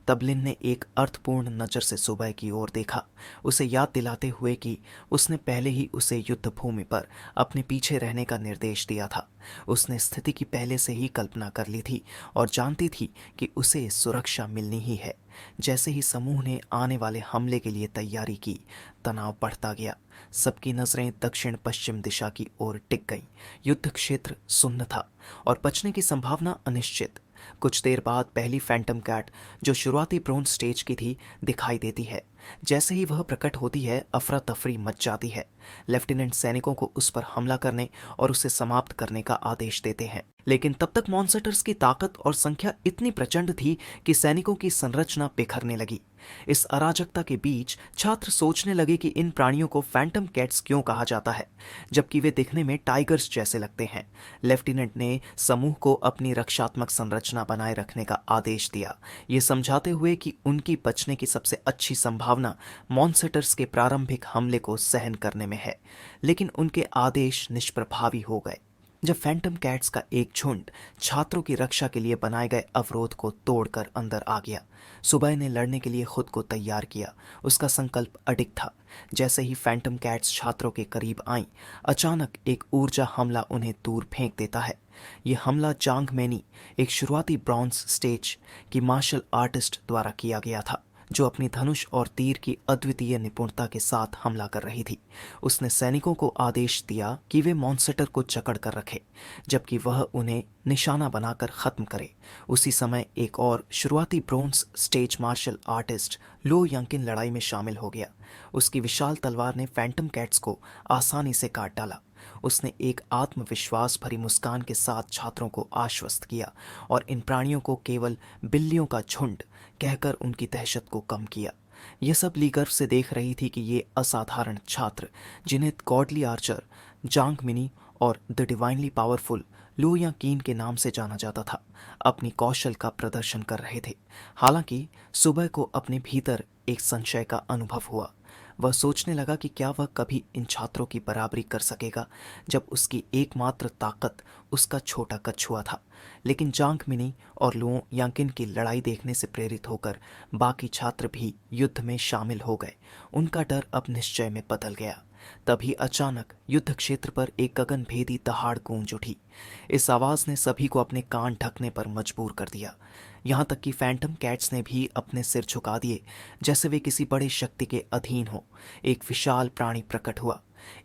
तब लिन ने एक अर्थपूर्ण नज़र से सुबह की ओर देखा, उसे याद दिलाते हुए कि उसने पहले ही उसे युद्ध भूमि पर अपने पीछे रहने का निर्देश दिया था। उसने स्थिति की पहले से ही कल्पना कर ली थी और जानती थी कि उसे सुरक्षा मिलनी ही है। जैसे ही समूह ने आने वाले हमले के लिए तैयारी की, तनाव बढ़ता गया। सबकी नजरें दक्षिण पश्चिम दिशा की ओर टिक गईं। युद्ध क्षेत्र सुन्न था और बचने की संभावना अनिश्चित। कुछ देर बाद पहली फैंटम कैट, जो शुरुआती ब्रोंज स्टेज की थी, दिखाई देती है। जैसे ही वह प्रकट होती है, अफरा तफरी मच जाती है। लेफ्टिनेंट सैनिकों को उस पर हमला करने और उसे समाप्त करने का आदेश देते हैं, लेकिन तब तक मॉन्स्टर्स की ताकत और संख्या इतनी प्रचंड थी कि सैनिकों की संरचना बिखरने लगी। इस अराजकता के बीच छात्र सोचने लगे कि इन प्राणियों को फैंटम कैट्स क्यों कहा जाता है, जबकि वे दिखने में टाइगर्स जैसे लगते हैं। लेफ्टिनेंट ने समूह को अपनी रक्षात्मक संरचना बनाए रखने का आदेश दिया, ये समझाते हुए कि उनकी बचने की सबसे अच्छी संभावना मॉन्स्टर्स के प्रारंभिक हमले को सहन करने में है। लेकिन उनके आदेश निष्प्रभावी हो गए जब फैंटम कैट्स का एक झुंड छात्रों की रक्षा के लिए बनाए गए अवरोध को तोड़कर अंदर आ गया। सुबह ने लड़ने के लिए खुद को तैयार किया, उसका संकल्प अडिग था। जैसे ही फैंटम कैट्स छात्रों के करीब आईं, अचानक एक ऊर्जा हमला उन्हें दूर फेंक देता है। यह हमला जांग मैनी, एक शुरुआती ब्रॉन्ज स्टेज की मार्शल आर्टिस्ट द्वारा किया गया था, जो अपनी धनुष और तीर की अद्वितीय निपुणता के साथ हमला कर रही थी। उसने सैनिकों को आदेश दिया कि वे मॉन्स्टर को जकड़ कर रखें, जबकि वह उन्हें निशाना बनाकर खत्म करे। उसी समय एक और शुरुआती ब्रोंज स्टेज मार्शल आर्टिस्ट लो यंकिन लड़ाई में शामिल हो गया। उसकी विशाल तलवार ने फैंटम कैट्स को आसानी से काट डाला। उसने एक आत्मविश्वास भरी मुस्कान के साथ छात्रों को आश्वस्त किया और इन प्राणियों को केवल बिल्लियों का झुंड कहकर उनकी दहशत को कम किया। यह सब ली गर्व से देख रही थी कि ये असाधारण छात्र, जिन्हें गॉडली आर्चर, जांग मिनी और द डिवाइनली पावरफुल लू या कीन के नाम से जाना जाता था, अपनी कौशल का प्रदर्शन कर रहे थे। हालांकि सुबह को अपने भीतर एक संशय का अनुभव हुआ। वह सोचने लगा कि क्या वह कभी इन छात्रों की बराबरी कर सकेगा, जब उसकी एकमात्र ताकत उसका छोटा कछुआ था। लेकिन जांग मिनी और लुओ यांकिन की लड़ाई देखने से प्रेरित होकर बाकी छात्र भी युद्ध में शामिल हो गए। उनका डर अब निश्चय में बदल गया। तभी अचानक युद्ध क्षेत्र पर एक गगनभेदी दहाड़ गूंज उठी। इस आवाज ने सभी को अपने कान ढकने पर मजबूर कर दिया। यहाँ तक कि फैंटम कैट्स ने भी अपने सिर झुका दिए, जैसे वे किसी बड़े शक्ति के अधीन हो। एक विशाल प्राणी प्रकट हुआ,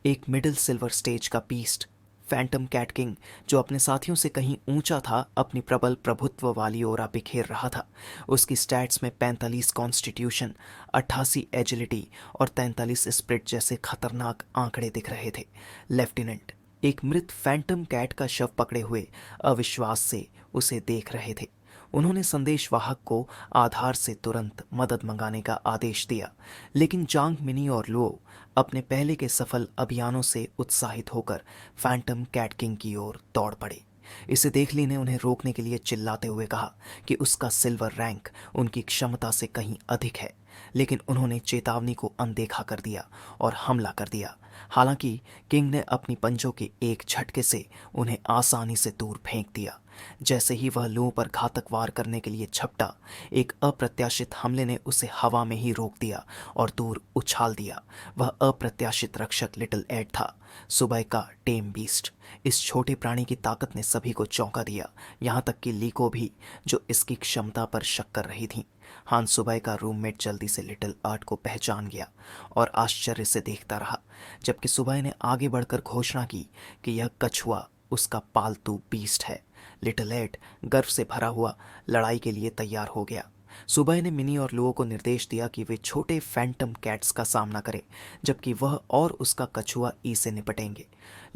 एक मिडिल सिल्वर स्टेज का बीस्ट, फैंटम कैट किंग, जो अपने साथियों से कहीं ऊंचा था, अपनी प्रबल प्रभुत्व वाली ओरा बिखेर रहा था। उसकी स्टैट्स में 45 कॉन्स्टिट्यूशन, 88 एजिलिटी और 43 स्प्रिट जैसे खतरनाक आंकड़े दिख रहे थे। लेफ्टिनेंट एक मृत फैंटम कैट का शव पकड़े हुए अविश्वास से उसे देख रहे थे। उन्होंने संदेशवाहक को आधार से तुरंत मदद मंगाने का आदेश दिया, लेकिन जांग मिनी और लुओ अपने पहले के सफल अभियानों से उत्साहित होकर फैंटम कैट किंग की ओर दौड़ पड़े। इसे देख ली ने उन्हें रोकने के लिए चिल्लाते हुए कहा कि उसका सिल्वर रैंक उनकी क्षमता से कहीं अधिक है, लेकिन उन्होंने चेतावनी को अनदेखा कर दिया और हमला कर दिया। हालांकि किंग ने अपनी पंजों के एक झटके से उन्हें आसानी से दूर फेंक दिया। जैसे ही वह लुओ पर घातक वार करने के लिए झपटा, एक अप्रत्याशित हमले ने उसे हवा में ही रोक दिया और दूर उछाल दिया। वह अप्रत्याशित रक्षक लिटिल एड था, सुबह का टेम बीस्ट। इस छोटे प्राणी की ताकत ने सभी को चौंका दिया, यहाँ तक कि ली को भी, जो इसकी क्षमता पर शक कर रही थी। हान सुबह का रूममेट जल्दी से लिटिल आर्ट को पहचान गया और आश्चर्य से देखता रहा, जबकि सुबह ने आगे बढ़कर घोषणा की कि यह कछुआ उसका पालतू बीस्ट है। लिटिल एड गर्व से भरा हुआ लड़ाई के लिए तैयार हो गया। सुबह ने मिनी और लुओ को निर्देश दिया कि वे छोटे फैंटम कैट्स का सामना करें, जबकि वह और उसका कछुआ ई से निपटेंगे।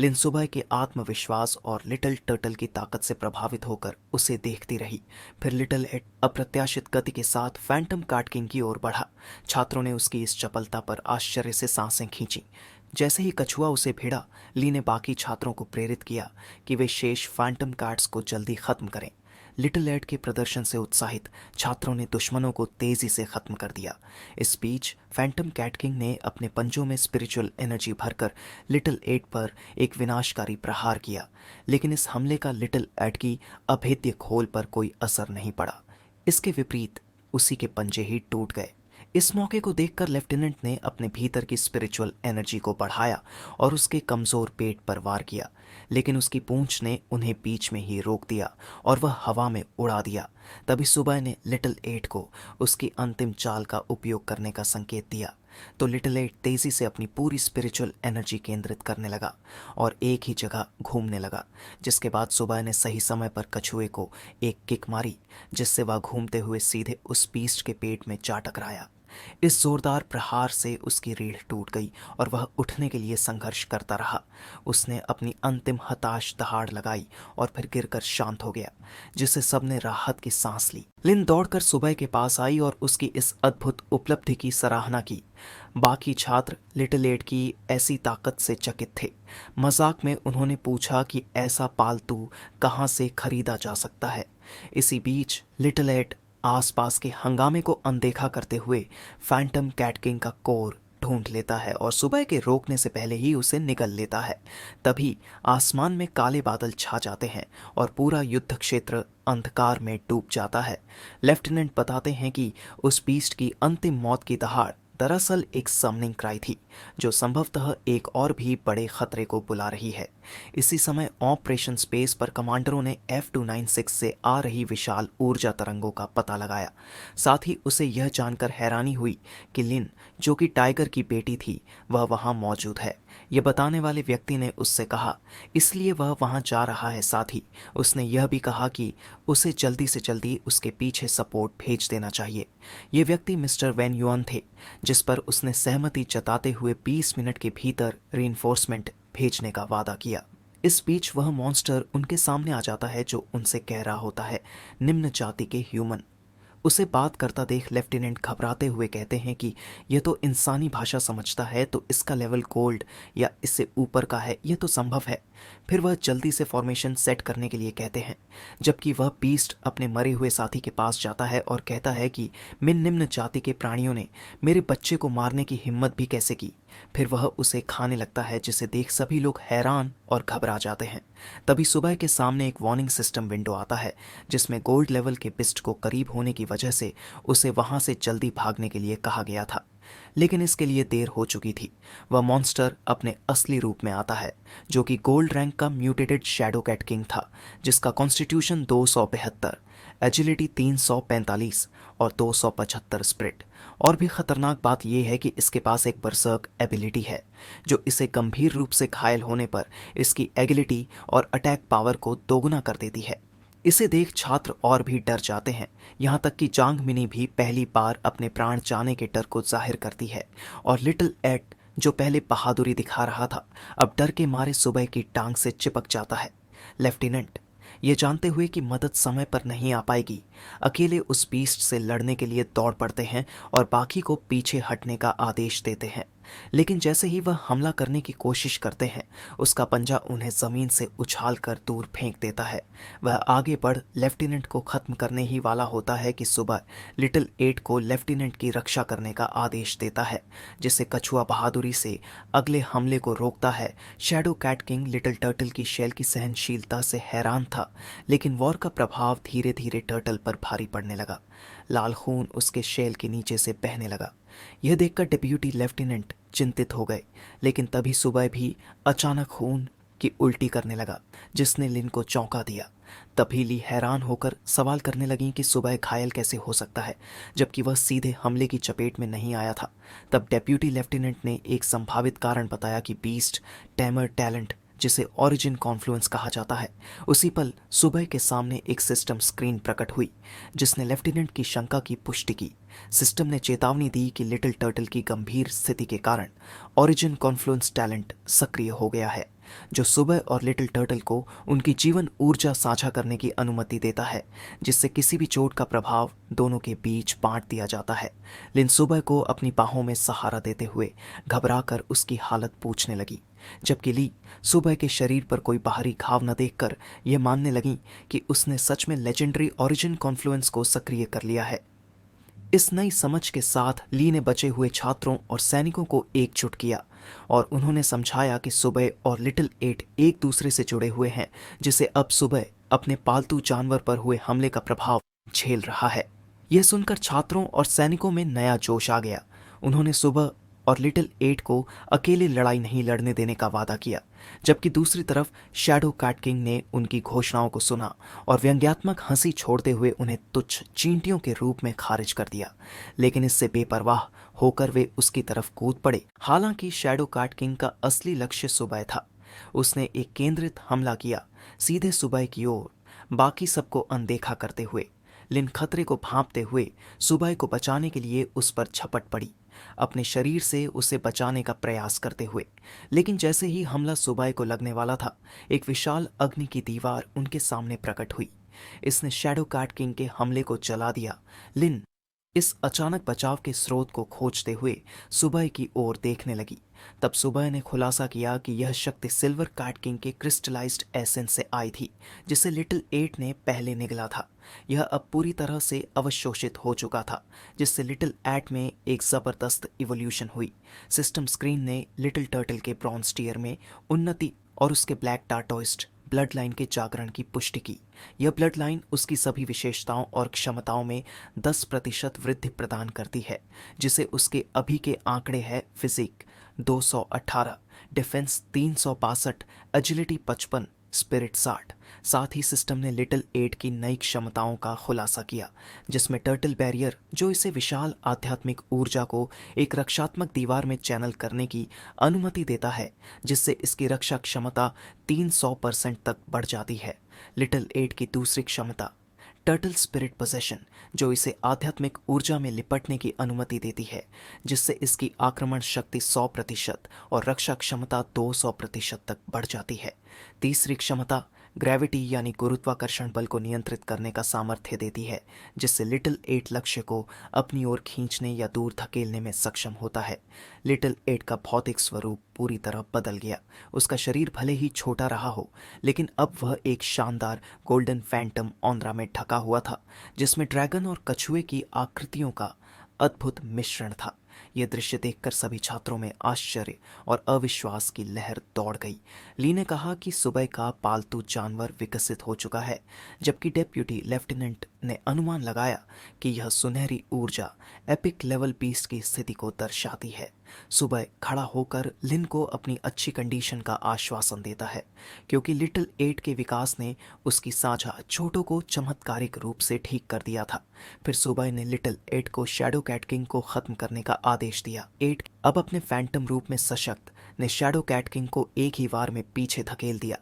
लिन सुबह के आत्मविश्वास और लिटिल टर्टल की ताकत से प्रभावित होकर उसे देखती रही। फिर लिटिल एड अप्रत्याशित गति के साथ फैंटम कैट किंग की ओर बढ़ा। छात्रों ने उसकी इस चपलता पर आश्चर्य से सांसें खींची। जैसे ही कछुआ उसे भिड़ा, ली ने बाकी छात्रों को प्रेरित किया कि वे शेष फैंटम कैट्स को जल्दी खत्म करें। लिटिल एड के प्रदर्शन से उत्साहित छात्रों ने दुश्मनों को तेजी से खत्म कर दिया। इस बीच फैंटम कैट किंग ने अपने पंजों में स्पिरिचुअल एनर्जी भरकर लिटिल एड पर एक विनाशकारी प्रहार किया, लेकिन इस हमले का लिटिल एड की अभेद्य खोल पर कोई असर नहीं पड़ा। इसके विपरीत उसी के पंजे ही टूट गए। इस मौके को देखकर लेफ्टिनेंट ने अपने भीतर की स्पिरिचुअल एनर्जी को बढ़ाया और उसके कमजोर पेट पर वार किया, लेकिन उसकी पूंछ ने उन्हें बीच में ही रोक दिया और वह हवा में उड़ा दिया। तभी सुबह ने लिटिल एड को उसकी अंतिम चाल का उपयोग करने का संकेत दिया, तो लिटिल एड तेजी से अपनी पूरी स्पिरिचुअल एनर्जी केंद्रित करने लगा और एक ही जगह घूमने लगा। जिसके बाद सुबह ने सही समय पर कछुए को एक किक मारी, जिससे वह घूमते हुए सीधे उस बीस्ट के पेट में जा टकराया। इस जोरदार प्रहार से उसकी रीढ़ टूट गई और वह उठने के लिए संघर्ष करता रहा। उसने अपनी अंतिम हताश दहाड़ लगाई और फिर गिरकर शांत हो गया, जिससे सबने राहत की सांस ली। लिन दौड़कर सुबह के पास आई और उसकी इस अद्भुत उपलब्धि की सराहना की। बाकी छात्र लिटिल एड की ऐसी ताकत से चकित थे। मजाक में उन्होंने पूछा कि ऐसा पालतू कहाँ से खरीदा जा सकता है। इसी बीच लिटिल एड आसपास के हंगामे को अनदेखा करते हुए फैंटम कैट किंग का कोर ढूंढ लेता है और सुबह के रोकने से पहले ही उसे निगल लेता है। तभी आसमान में काले बादल छा जाते हैं और पूरा युद्ध क्षेत्र अंधकार में डूब जाता है। लेफ्टिनेंट बताते हैं कि उस बीस्ट की अंतिम मौत की दहाड़ दरअसल एक समनिंग क्राई थी, जो संभवतः एक और भी बड़े खतरे को बुला रही है। इसी समय ऑपरेशन स्पेस पर कमांडरों ने F296 से आ रही विशाल ऊर्जा तरंगों का पता लगाया। साथ ही उसे यह जानकर हैरानी हुई कि लिन, जो कि टाइगर की बेटी थी, वह वहां मौजूद है। यह बताने वाले व्यक्ति ने उससे कहा, इसलिए वह वहां जा रहा है। साथ ही उसने यह भी कहा कि उसे जल्दी से जल्दी उसके पीछे सपोर्ट भेज देना चाहिए। ये व्यक्ति मिस्टर वैन युआन थे, जिस पर उसने सहमति जताते हुए 20 मिनट के भीतर रीइंफोर्समेंट भेजने का वादा किया। इस बीच वह मॉन्स्टर उनके सामने आ जाता है, जो उनसे कह रहा होता है, निम्न जाति के ह्यूमन। उसे बात करता देख लेफ्टिनेंट घबराते हुए कहते हैं कि यह तो इंसानी भाषा समझता है, तो इसका लेवल गोल्ड या इससे ऊपर का है, यह तो संभव है। फिर वह जल्दी से फॉर्मेशन सेट करने के लिए कहते हैं, जबकि वह बीस्ट अपने मरे हुए साथी के पास जाता है और कहता है कि निम्न जाति के प्राणियों ने मेरे बच्चे को मारने की हिम्मत भी कैसे की। फिर वह उसे खाने लगता है, जिसे देख सभी लोग हैरान और घबरा जाते हैं। तभी सुबह के सामने एक वार्निंग सिस्टम विंडो आता है, जिसमें गोल्ड लेवल के बिस्ट को करीब होने की वजह से उसे वहां से जल्दी भागने के लिए कहा गया था। लेकिन इसके लिए देर हो चुकी थी। वह मॉन्स्टर अपने असली रूप में आता है, जो कि गोल्ड रैंक का म्यूटेटेड शैडो कैट किंग था, जिसका कॉन्स्टिट्यूशन 272, एजिलिटी 345 और 275 स्प्रिट। और भी खतरनाक बात यह है कि इसके पास एक बरसर्क एबिलिटी है, जो इसे गंभीर रूप से घायल होने पर इसकी एगिलिटी और अटैक पावर को दोगुना कर देती है। इसे देख छात्र और भी डर जाते हैं, यहाँ तक कि जांग मिनी भी पहली बार अपने प्राण जाने के डर को जाहिर करती है, और लिटिल एड जो पहले बहादुरी दिखा रहा था, अब डर के मारे सुबह की टांग से चिपक जाता है। लेफ्टिनेंट, ये जानते हुए कि मदद समय पर नहीं आ पाएगी, अकेले उस बीस्ट से लड़ने के लिए दौड़ पड़ते हैं और बाकी को पीछे हटने का आदेश देते हैं। लेकिन जैसे ही वह हमला करने की कोशिश करते हैं, उसका पंजा उन्हें जमीन से उछाल कर दूर फेंक देता है। वह आगे बढ़ लेफ्टिनेंट को खत्म करने ही वाला होता है कि सुबह लिटिल एट को लेफ्टिनेंट की रक्षा करने का आदेश देता है, जिससे कछुआ बहादुरी से अगले हमले को रोकता है। Shadow cat king little turtle की शेल की सहनशीलता से हैरान था, लेकिन वॉर का प्रभाव धीरे धीरे टर्टल पर भारी पड़ने लगा। लाल खून उसके शेल के नीचे से बहने लगा। यह देखकर डिप्यूटी लेफ्टिनेंट चिंतित हो गए, लेकिन तभी सुबह भी अचानक खून की उल्टी करने लगा, जिसने लिन को चौंका दिया। तभी ली हैरान होकर सवाल करने लगी कि सुबह घायल कैसे हो सकता है, जबकि वह सीधे हमले की चपेट में नहीं आया था। तब डेप्यूटी लेफ्टिनेंट ने एक संभावित कारण बताया कि बीस्ट टैमर टैलेंट, जिसे ओरिजिन कॉन्फ्लुएंस कहा जाता है। उसी पल सुबह के सामने एक सिस्टम स्क्रीन प्रकट हुई, जिसने लेफ्टिनेंट की शंका की पुष्टि की। सिस्टम ने चेतावनी दी कि लिटिल टर्टल की गंभीर स्थिति के कारण ओरिजिन कॉन्फ्लुएंस टैलेंट सक्रिय हो गया है, जो सुबह और लिटिल टर्टल को उनकी जीवन ऊर्जा साझा करने की अनुमति देता है, जिससे किसी भी चोट का प्रभाव दोनों के बीच बांट दिया जाता है। लिन सुबह को अपनी बाहों में सहारा देते हुए घबराकर उसकी हालत पूछने लगी, जबकि ली सुबह के शरीर पर कोई बाहरी घाव न देखकर यह मानने लगी कि उसने सच में लेजेंडरी ओरिजिन कॉन्फ्लुएंस को सक्रिय कर लिया है। इस नई समझ के साथ ली ने बचे हुए छात्रों और सैनिकों को एकजुट किया और उन्होंने समझाया कि सुबह और लिटिल एट एक दूसरे से जुड़े हुए हैं, जिसे अब सुबह अपने पालतू जानवर पर हुए हमले का प्रभाव झेल रहा है। यह सुनकर छात्रों और सैनिकों में नया जोश आ गया। उन्होंने सुबह और लिटिल एट को अकेले लड़ाई नहीं लड़ने देने का वादा किया, जबकि दूसरी तरफ शैडो कैट किंग ने उनकी घोषणाओं को सुना और व्यंग्यात्मक हंसी छोड़ते हुए उन्हें तुच्छ चींटियों के रूप में खारिज कर दिया। लेकिन इससे बेपरवाह होकर वे उसकी तरफ कूद पड़े। हालांकि शैडो कैट किंग का असली लक्ष्य सुबह था। उसने एक केंद्रित हमला किया, सीधे सुबह की ओर, बाकी सबको अनदेखा करते हुए। लिन खतरे को भांपते हुए सुबह को बचाने के लिए उस पर झपट पड़ी, अपने शरीर से उसे बचाने का प्रयास करते हुए। लेकिन जैसे ही हमला सुबह को लगने वाला था, एक विशाल अग्नि की दीवार उनके सामने प्रकट हुई। इसने शैडो कैट किंग के हमले को जला दिया। लिन इस अचानक बचाव के स्रोत को खोजते हुए सुबह की ओर देखने लगी। तब सुबह ने खुलासा किया कि यह शक्ति सिल्वर कैट किंग के क्रिस्टलाइज्ड एसेंस से आई थी, जिसे लिटिल एट ने पहले निगला था। यह अब पूरी तरह से अवशोषित हो चुका था, जिससे लिटिल एट में एक जबरदस्त इवोल्यूशन हुई। सिस्टम स्क्रीन ने लिटिल टर्टल के ब्रॉन्ज टीयर में उन्नति और उसके ब्लैक टार्टोइस्ट ब्लड लाइन के जागरण की पुष्टि की। यह ब्लड लाइन उसकी सभी विशेषताओं और क्षमताओं में 10% वृद्धि प्रदान करती है, जिसे उसके अभी के आंकड़े हैं फिजिक 218, डिफेंस 362, एजिलिटी 55, स्पिरिट 60। साथ ही सिस्टम ने लिटिल एट की नई क्षमताओं का खुलासा किया, जिसमें टर्टल बैरियर, जो इसे विशाल आध्यात्मिक ऊर्जा को एक रक्षात्मक दीवार में चैनल करने की अनुमति देता है, जिससे इसकी रक्षा क्षमता 300% तक बढ़ जाती है। लिटिल एट की दूसरी क्षमता टर्टल स्पिरिट पोजेशन, जो इसे आध्यात्मिक ऊर्जा में लिपटने की अनुमति देती है, जिससे इसकी आक्रमण शक्ति 100% और रक्षा क्षमता 200% तक बढ़ जाती है। तीसरी क्षमता ग्रेविटी यानी गुरुत्वाकर्षण बल को नियंत्रित करने का सामर्थ्य देती है, जिससे लिटिल एट लक्ष्य को अपनी ओर खींचने या दूर धकेलने में सक्षम होता है। लिटिल एट का भौतिक स्वरूप पूरी तरह बदल गया। उसका शरीर भले ही छोटा रहा हो, लेकिन अब वह एक शानदार गोल्डन फैंटम ऑन्द्रा में ढका हुआ था, जिसमें ड्रैगन और कछुए की आकृतियों का अद्भुत मिश्रण था। यह दृश्य देखकर सभी छात्रों में आश्चर्य और अविश्वास की लहर दौड़ गई। ली ने कहा कि सुबह का पालतू जानवर विकसित हो चुका है, जबकि डेप्यूटी लेफ्टिनेंट ने अनुमान लगाया कि यह सुनहरी ऊर्जा एपिक लेवल बीस्ट की स्थिति को दर्शाती है। सुबह खड़ा होकर लिन को अपनी अच्छी कंडीशन का आश्वासन देता है, क्योंकि लिटिल एट के विकास ने उसकी साझा चोटों को चमत्कारिक रूप से ठीक कर दिया था। फिर सुबह ने लिटिल एट को शैडो कैट किंग को खत्म करने का आदेश दिया। एट अब अपने फैंटम रूप में सशक्त ने शैडो कैट किंग को एक ही वार में पीछे धकेल दिया।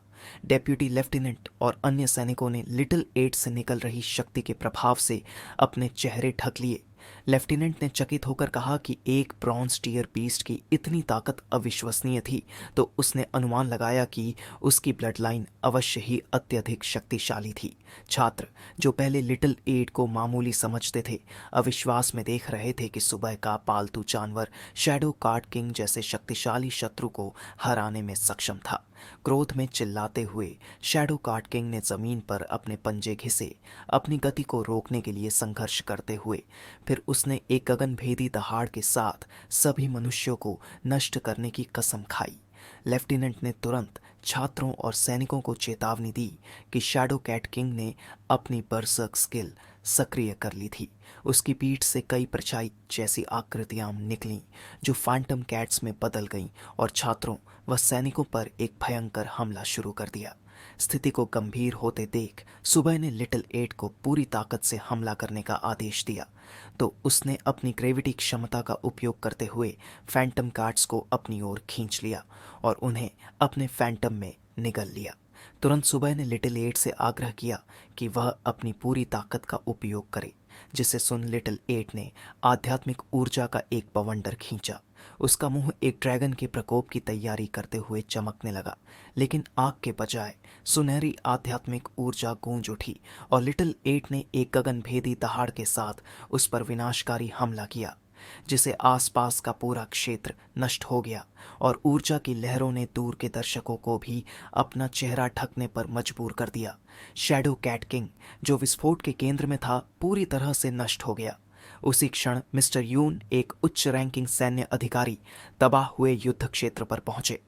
डेप्यूटी लेफ्टिनेंट और अन्य सैनिकों ने लिटिल एट से निकल रही शक्ति के प्रभाव से अपने चेहरे ढक लिए। लेफ्टिनेंट ने चकित होकर कहा कि एक ब्रॉन्ज टीयर बीस्ट की इतनी ताकत अविश्वसनीय थी, तो उसने अनुमान लगाया कि उसकी ब्लड लाइन अवश्य ही अत्यधिक शक्तिशाली थी। छात्र, जो पहले लिटिल एट को मामूली समझते थे, अविश्वास में देख रहे थे कि सुबह का पालतू जानवर शैडो कार्ड किंग जैसे शक्तिशाली शत्रु को हराने में सक्षम था। क्रोध में चिल्लाते हुए शैडो कार्ड किंग ने जमीन पर अपने पंजे घिसे, अपनी गति को रोकने के लिए संघर्ष करते हुए। फिर उसने एक गगनभेदी दहाड़ के साथ सभी मनुष्यों को नष्ट करने की कसम खाई। लेफ्टिनेंट ने तुरंत छात्रों और सैनिकों को चेतावनी दी कि शैडो कैट किंग ने अपनी बर्सर्क स्किल सक्रिय कर ली थी। उसकी पीठ से कई परछाई जैसी आकृतियां निकलीं, जो फैंटम कैट्स में बदल गईं और छात्रों व सैनिकों पर एक भयंकर हमला शुरू कर दिया। स्थिति को गंभीर होते देख सुबह ने लिटिल एट को पूरी ताकत से हमला करने का आदेश दिया, तो उसने अपनी ग्रेविटी क्षमता का उपयोग करते हुए फैंटम कार्ड्स को अपनी ओर खींच लिया और उन्हें अपने फैंटम में निगल लिया। तुरंत सुबह ने लिटिल एट से आग्रह किया कि वह अपनी पूरी ताकत का उपयोग करे, जिसे सुन लिटिल एट ने आध्यात्मिक ऊर्जा का एक बवंडर खींचा। उसका मुंह एक ड्रैगन के प्रकोप की तैयारी करते हुए चमकने लगा, लेकिन आग के बजाय सुनहरी आध्यात्मिक ऊर्जा गूंज उठी और लिटिल एट ने एक गगनभेदी दहाड़ के साथ उस पर विनाशकारी हमला किया, जिसे आसपास का पूरा क्षेत्र नष्ट हो गया और ऊर्जा की लहरों ने दूर के दर्शकों को भी अपना चेहरा ढकने पर मजबूर कर दिया। शैडो कैट किंग, जो विस्फोट के केंद्र में था, पूरी तरह से नष्ट हो गया। उसी क्षण मिस्टर यून, एक उच्च रैंकिंग सैन्य अधिकारी, तबाह हुए युद्ध क्षेत्र पर पहुंचे।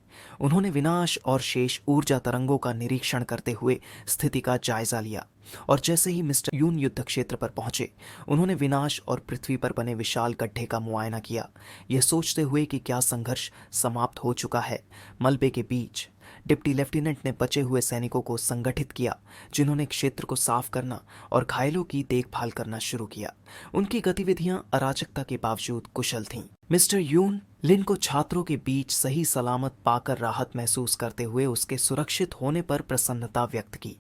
उन्होंने विनाश और शेष ऊर्जा तरंगों का निरीक्षण करते हुए स्थिति का जायजा लिया, और जैसे ही मिस्टर यून युद्ध क्षेत्र पर पहुंचे, उन्होंने विनाश और पृथ्वी पर बने विशाल गड्ढे का मुआयना किया, यह सोचते हुए कि क्या संघर्ष समाप्त हो चुका है। मलबे के बीच डिप्टी लेफ्टिनेंट ने बचे हुए सैनिकों को संगठित किया, जिन्होंने क्षेत्र को साफ करना और घायलों की देखभाल करना शुरू किया। उनकी गतिविधियां अराजकता के बावजूद कुशल थीं। मिस्टर यून लिन को छात्रों के बीच सही सलामत पाकर राहत महसूस करते हुए उसके सुरक्षित होने पर प्रसन्नता व्यक्त की।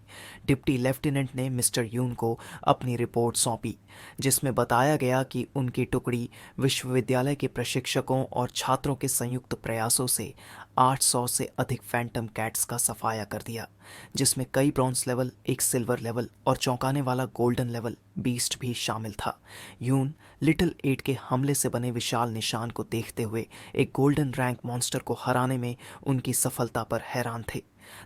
डिप्टी लेफ्टिनेंट ने मिस्टर यून को अपनी रिपोर्ट सौंपी, जिसमें बताया गया कि उनकी टुकड़ी विश्वविद्यालय के प्रशिक्षकों और छात्रों के संयुक्त प्रयासों से 800 से अधिक फैंटम कैट्स का सफाया कर दिया, जिसमें कई ब्रॉन्ज लेवल, एक सिल्वर लेवल और चौंकाने वाला गोल्डन लेवल बीस्ट भी शामिल था। यून लिटिल एट के हमले से बने विशाल निशान को देखते हुए एक गोल्डन रैंक मॉन्स्टर को हराने में उनकी सफलता पर हैरान थे।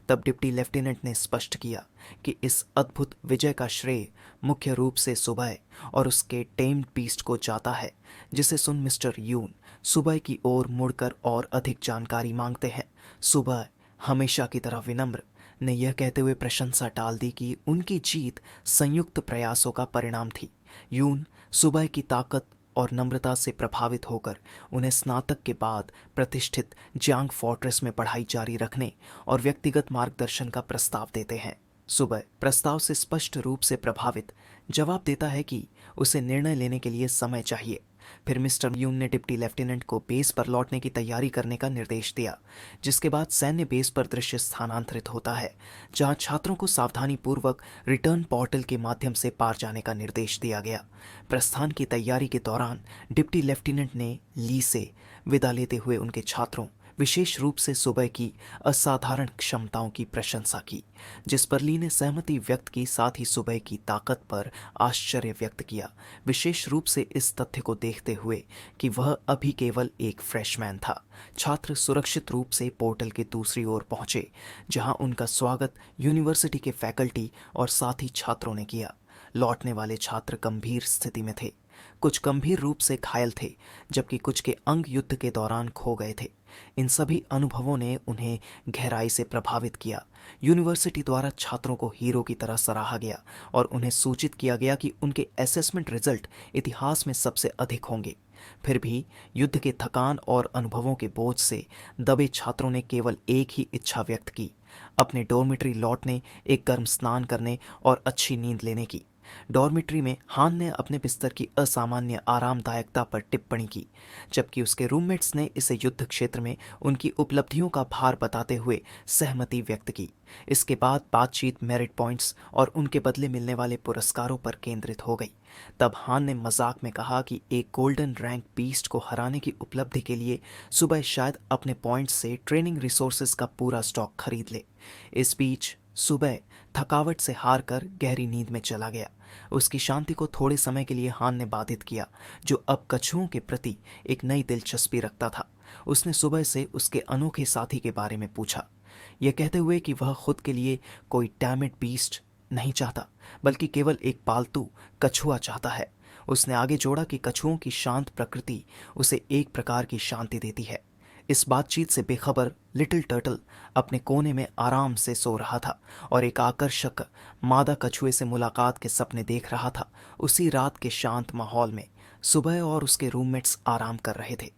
तब डिप्टी लेफ्टिनेंट ने स्पष्ट किया कि इस अद्भुत विजय का श्रेय मुख्य रूप से सुबह और उसके टेम्ड बीस्ट को जाता है, जिसे सुन मिस्टर यून सुबह की ओर मुड़कर और अधिक जानकारी मांगते हैं। सुबह, हमेशा की तरह विनम्र, ने यह कहते हुए प्रशंसा टाल दी कि उनकी जीत संयुक्त प्रयासों का परिणाम थी। यून सुबह की ताकत और नम्रता से प्रभावित होकर उन्हें स्नातक के बाद प्रतिष्ठित जियांग फोर्ट्रेस में पढ़ाई जारी रखने और व्यक्तिगत मार्गदर्शन का प्रस्ताव देते हैं। सुबह प्रस्ताव से स्पष्ट रूप से प्रभावित जवाब देता है कि उसे निर्णय लेने के लिए समय चाहिए। फिर मिस्टर यून ने डिप्टी लेफ्टिनेंट को बेस पर लौटने की तैयारी करने का निर्देश दिया, जिसके बाद सैन्य बेस पर दृश्य स्थानांतरित होता है, जहां छात्रों को सावधानी पूर्वक रिटर्न पोर्टल के माध्यम से पार जाने का निर्देश दिया गया। प्रस्थान की तैयारी के दौरान डिप्टी लेफ्टिनेंट ने ली से विदा लेते हुए उनके छात्रों, विशेष रूप से सुबह की असाधारण क्षमताओं की प्रशंसा की, जिस पर ली ने सहमति व्यक्त की। साथ ही सुबह की ताकत पर आश्चर्य व्यक्त किया, विशेष रूप से इस तथ्य को देखते हुए कि वह अभी केवल एक फ्रेशमैन था। छात्र सुरक्षित रूप से पोर्टल के दूसरी ओर पहुंचे, जहां उनका स्वागत यूनिवर्सिटी के फैकल्टी और साथी छात्रों ने किया। लौटने वाले छात्र गंभीर स्थिति में थे, कुछ गंभीर रूप से घायल थे, जबकि कुछ के अंग युद्ध के दौरान खो गए थे। इन सभी अनुभवों ने उन्हें गहराई से प्रभावित किया। यूनिवर्सिटी द्वारा छात्रों को हीरो की तरह सराहा गया और उन्हें सूचित किया गया कि उनके असेसमेंट रिजल्ट इतिहास में सबसे अधिक होंगे। फिर भी युद्ध के थकान और अनुभवों के बोझ से दबे छात्रों ने केवल एक ही इच्छा व्यक्त की, अपने डॉर्मिटरी लौटने, एक गर्म स्नान करने और अच्छी नींद लेने की। डॉर्मिटरी में हान ने अपने बिस्तर की असामान्य आरामदायकता पर टिप्पणी की, जबकि उसके रूममेट्स ने इसे युद्ध क्षेत्र में उनकी उपलब्धियों का भार बताते हुए सहमति व्यक्त की। इसके बाद बातचीत मेरिट पॉइंट्स और उनके बदले मिलने वाले पुरस्कारों पर केंद्रित हो गई। तब हान ने मजाक में कहा कि एक गोल्डन रैंक बीस्ट को हराने की उपलब्धि के लिए सुबह शायद अपने पॉइंट्स से ट्रेनिंग रिसोर्सेज का पूरा स्टॉक खरीद ले। इस बीच सुबह थकावट से हार कर गहरी नींद में चला गया। उसकी शांति को थोड़े समय के लिए हान ने बाधित किया, जो अब कछुओं के प्रति एक नई दिलचस्पी रखता था। उसने सुबह से उसके अनोखे साथी के बारे में पूछा, यह कहते हुए कि वह खुद के लिए कोई डैमेड बीस्ट नहीं चाहता, बल्कि केवल एक पालतू कछुआ चाहता है। उसने आगे जोड़ा कि कछुओं की शांत प्रकृति उसे एक प्रकार की शांति देती है। इस बातचीत से बेखबर लिटिल टर्टल अपने कोने में आराम से सो रहा था और एक आकर्षक मादा कछुए से मुलाकात के सपने देख रहा था। उसी रात के शांत माहौल में सुबह और उसके रूममेट्स आराम कर रहे थे।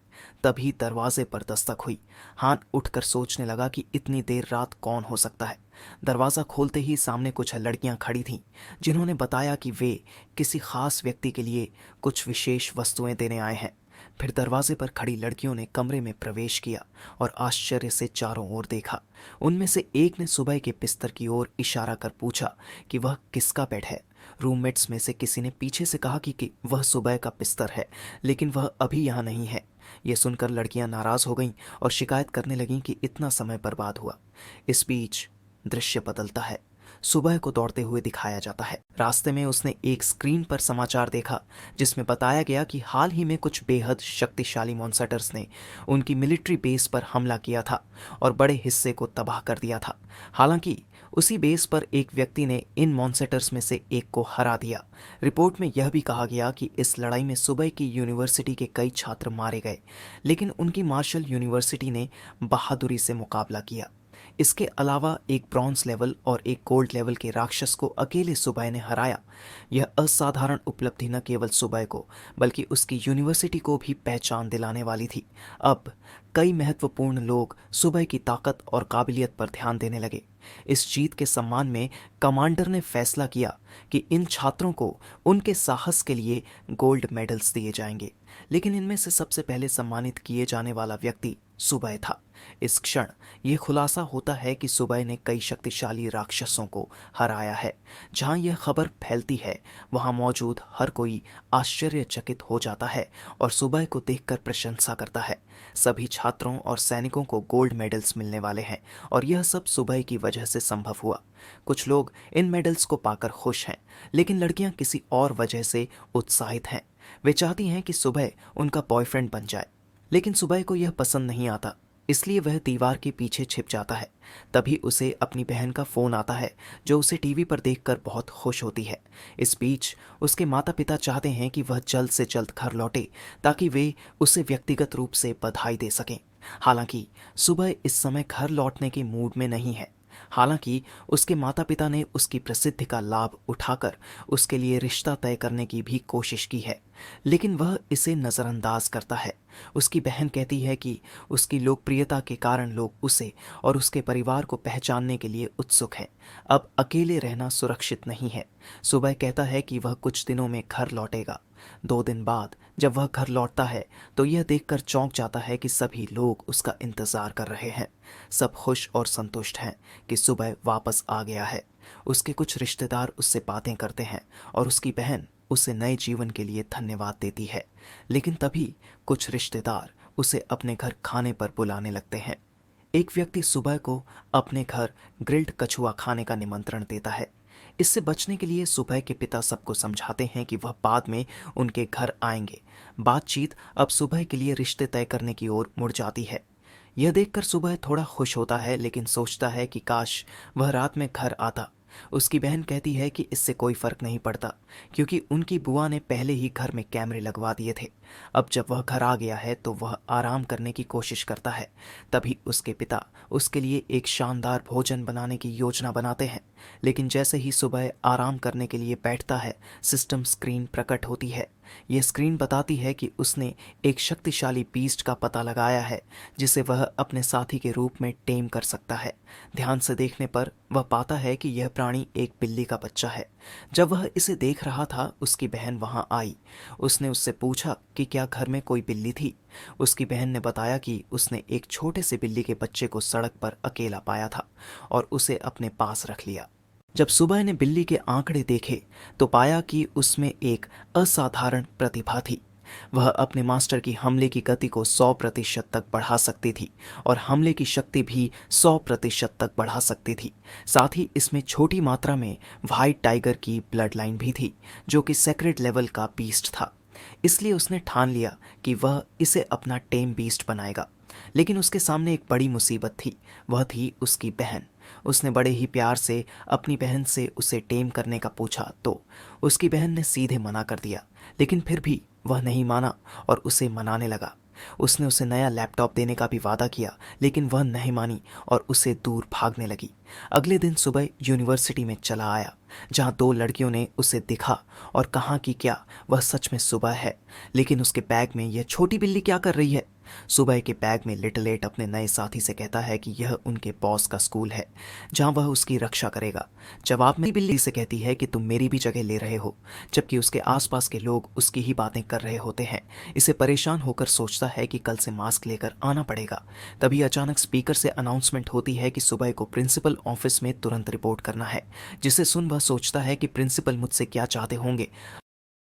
तभी दरवाजे पर दस्तक हुई। हान उठकर सोचने लगा कि इतनी देर रात कौन हो सकता है। दरवाज़ा खोलते ही सामने कुछ लड़कियां खड़ी थीं, जिन्होंने बताया कि वे किसी खास व्यक्ति के लिए कुछ विशेष वस्तुएं देने आए हैं। फिर दरवाजे पर खड़ी लड़कियों ने कमरे में प्रवेश किया और आश्चर्य से चारों ओर देखा। उनमें से एक ने सुबह के बिस्तर की ओर इशारा कर पूछा कि वह किसका बेड है। रूममेट्स में से किसी ने पीछे से कहा कि वह सुबह का बिस्तर है, लेकिन वह अभी यहाँ नहीं है। यह सुनकर लड़कियां नाराज हो गईं और शिकायत करने लगीं कि इतना समय बर्बाद हुआ। इस बीच दृश्य बदलता है। सुबह को दौड़ते हुए दिखाया जाता है। रास्ते में उसने एक स्क्रीन पर समाचार देखा, जिसमें बताया गया कि हाल ही में कुछ बेहद शक्तिशाली मॉन्स्टर्स ने उनकी मिलिट्री बेस पर हमला किया था और बड़े हिस्से को तबाह कर दिया था। हालांकि उसी बेस पर एक व्यक्ति ने इन मॉन्स्टर्स में से एक को हरा दिया। रिपोर्ट में यह भी कहा गया कि इस लड़ाई में सुबह की यूनिवर्सिटी के कई छात्र मारे गए, लेकिन उनकी मार्शल यूनिवर्सिटी ने बहादुरी से मुकाबला किया। इसके अलावा एक ब्रॉन्ज लेवल और एक गोल्ड लेवल के राक्षस को अकेले सुबह ने हराया। यह असाधारण उपलब्धि न केवल सुबह को, बल्कि उसकी यूनिवर्सिटी को भी पहचान दिलाने वाली थी। अब कई महत्वपूर्ण लोग सुबह की ताकत और काबिलियत पर ध्यान देने लगे। इस जीत के सम्मान में कमांडर ने फैसला किया कि इन छात्रों को उनके साहस के लिए गोल्ड मेडल्स दिए जाएंगे, लेकिन इनमें से सबसे पहले सम्मानित किए जाने वाला व्यक्ति सुबह था। इस क्षण ये खुलासा होता है कि सुबह ने कई शक्तिशाली राक्षसों को हराया है। जहां यह खबर फैलती है, वहां मौजूद हर कोई आश्चर्यचकित हो जाता है और सुबह को देखकर प्रशंसा करता है। सभी छात्रों और सैनिकों को गोल्ड मेडल्स मिलने वाले हैं और यह सब सुबह की वजह से संभव हुआ। कुछ लोग इन मेडल्स को पाकर खुश हैं, लेकिन लड़कियां किसी और वजह से उत्साहित हैं। वे चाहती हैं कि सुबह उनका बॉयफ्रेंड बन जाए, लेकिन सुबह को यह पसंद नहीं आता, इसलिए वह दीवार के पीछे छिप जाता है। तभी उसे अपनी बहन का फोन आता है, जो उसे टीवी पर देखकर बहुत खुश होती है। इस बीच उसके माता पिता चाहते हैं कि वह जल्द से जल्द घर लौटे, ताकि वे उसे व्यक्तिगत रूप से बधाई दे सकें। हालांकि सुबह इस समय घर लौटने के मूड में नहीं है। हालांकि उसके माता पिता ने उसकी प्रसिद्धि का लाभ उठाकर उसके लिए रिश्ता तय करने की भी कोशिश की है, लेकिन वह इसे नज़रअंदाज करता है। उसकी बहन कहती है कि उसकी लोकप्रियता के कारण लोग उसे और उसके परिवार को पहचानने के लिए उत्सुक हैं। अब अकेले रहना सुरक्षित नहीं है। सुबह कहता है कि वह कुछ दिनों में घर लौटेगा। 2 दिन बाद जब वह घर लौटता है तो यह देखकर चौंक जाता है कि सभी लोग उसका इंतजार कर रहे हैं। सब खुश और संतुष्ट हैं कि सुबह वापस आ गया है। उसके कुछ रिश्तेदार उससे बातें करते हैं और उसकी बहन उसे नए जीवन के लिए धन्यवाद देती है। लेकिन तभी कुछ रिश्तेदार उसे अपने घर खाने पर बुलाने लगते हैं। एक व्यक्ति सुबह को अपने घर ग्रिल्ड कछुआ खाने का निमंत्रण देता है। इससे बचने के लिए सुबह के पिता सबको समझाते हैं कि वह बाद में उनके घर आएंगे। बातचीत अब सुबह के लिए रिश्ते तय करने की ओर मुड़ जाती है। यह देखकर सुबह थोड़ा खुश होता है, लेकिन सोचता है कि काश वह रात में घर आता। उसकी बहन कहती है कि इससे कोई फर्क नहीं पड़ता क्योंकि उनकी बुआ ने पहले ही घर में कैमरे लगवा दिए थे। अब जब वह घर आ गया है तो वह आराम करने की कोशिश करता है। तभी उसके पिता उसके लिए एक शानदार भोजन बनाने की योजना बनाते हैं, लेकिन जैसे ही सुबह आराम करने के लिए बैठता है, सिस्टम स्क्रीन प्रकट होती है। यह स्क्रीन बताती है कि उसने एक शक्तिशाली बीस्ट का पता लगाया है जिसे वह अपने साथी के रूप में टेम कर सकता है। ध्यान से देखने पर वह पाता है कि यह प्राणी एक बिल्ली का बच्चा है। जब वह इसे देख रहा था, उसकी बहन वहां आई। उसने उससे पूछा कि क्या घर में कोई बिल्ली थी। उसकी बहन ने बताया कि उसने एक छोटे से बिल्ली के बच्चे को सड़क पर अकेला पाया था और उसे अपने पास रख लिया। जब सुबह ने बिल्ली के आंकड़े देखे तो पाया कि उसमें एक असाधारण प्रतिभा थी। वह अपने मास्टर की हमले की गति को 100% तक बढ़ा सकती थी और हमले की शक्ति भी 100% तक बढ़ा सकती थी। साथ ही इसमें छोटी मात्रा में व्हाइट टाइगर की ब्लड लाइन भी थी, जो कि सेक्रेड लेवल का बीस्ट था। इसलिए उसने ठान लिया कि वह इसे अपना टेम बीस्ट बनाएगा। लेकिन उसके सामने एक बड़ी मुसीबत थी, वह थी उसकी बहन। उसने बड़े ही प्यार से अपनी बहन से उसे टेम करने का पूछा तो उसकी बहन ने सीधे मना कर दिया, लेकिन फिर भी वह नहीं माना और उसे मनाने लगा। उसने उसे नया लैपटॉप देने का भी वादा किया, लेकिन वह नहीं मानी और उसे दूर भागने लगी। अगले दिन सुबह यूनिवर्सिटी में चला आया, जहां 2 लड़कियों ने उसे दिखा और कहा कि क्या वह सच में सुबह है, लेकिन उसके बैग में यह छोटी बिल्ली क्या कर रही है। सुबह के बैग में लिटिल एट अपने नए साथी से कहता है कि यह उनके बॉस का स्कूल है जहां वह उसकी रक्षा करेगा। जवाब में बिल्ली से कहती है कि तुम मेरी भी जगह ले रहे हो, जबकि उसके आसपास के लोग उसकी ही बातें कर रहे होते हैं। इसे परेशान होकर सोचता है कि कल से मास्क लेकर आना पड़ेगा। तभी अचानक स्पीकर से अनाउंसमेंट होती है कि सुबह को प्रिंसिपल ऑफिस में तुरंत रिपोर्ट करना है। जिसे सुन वह सोचता है कि प्रिंसिपल मुझसे क्या चाहते होंगे।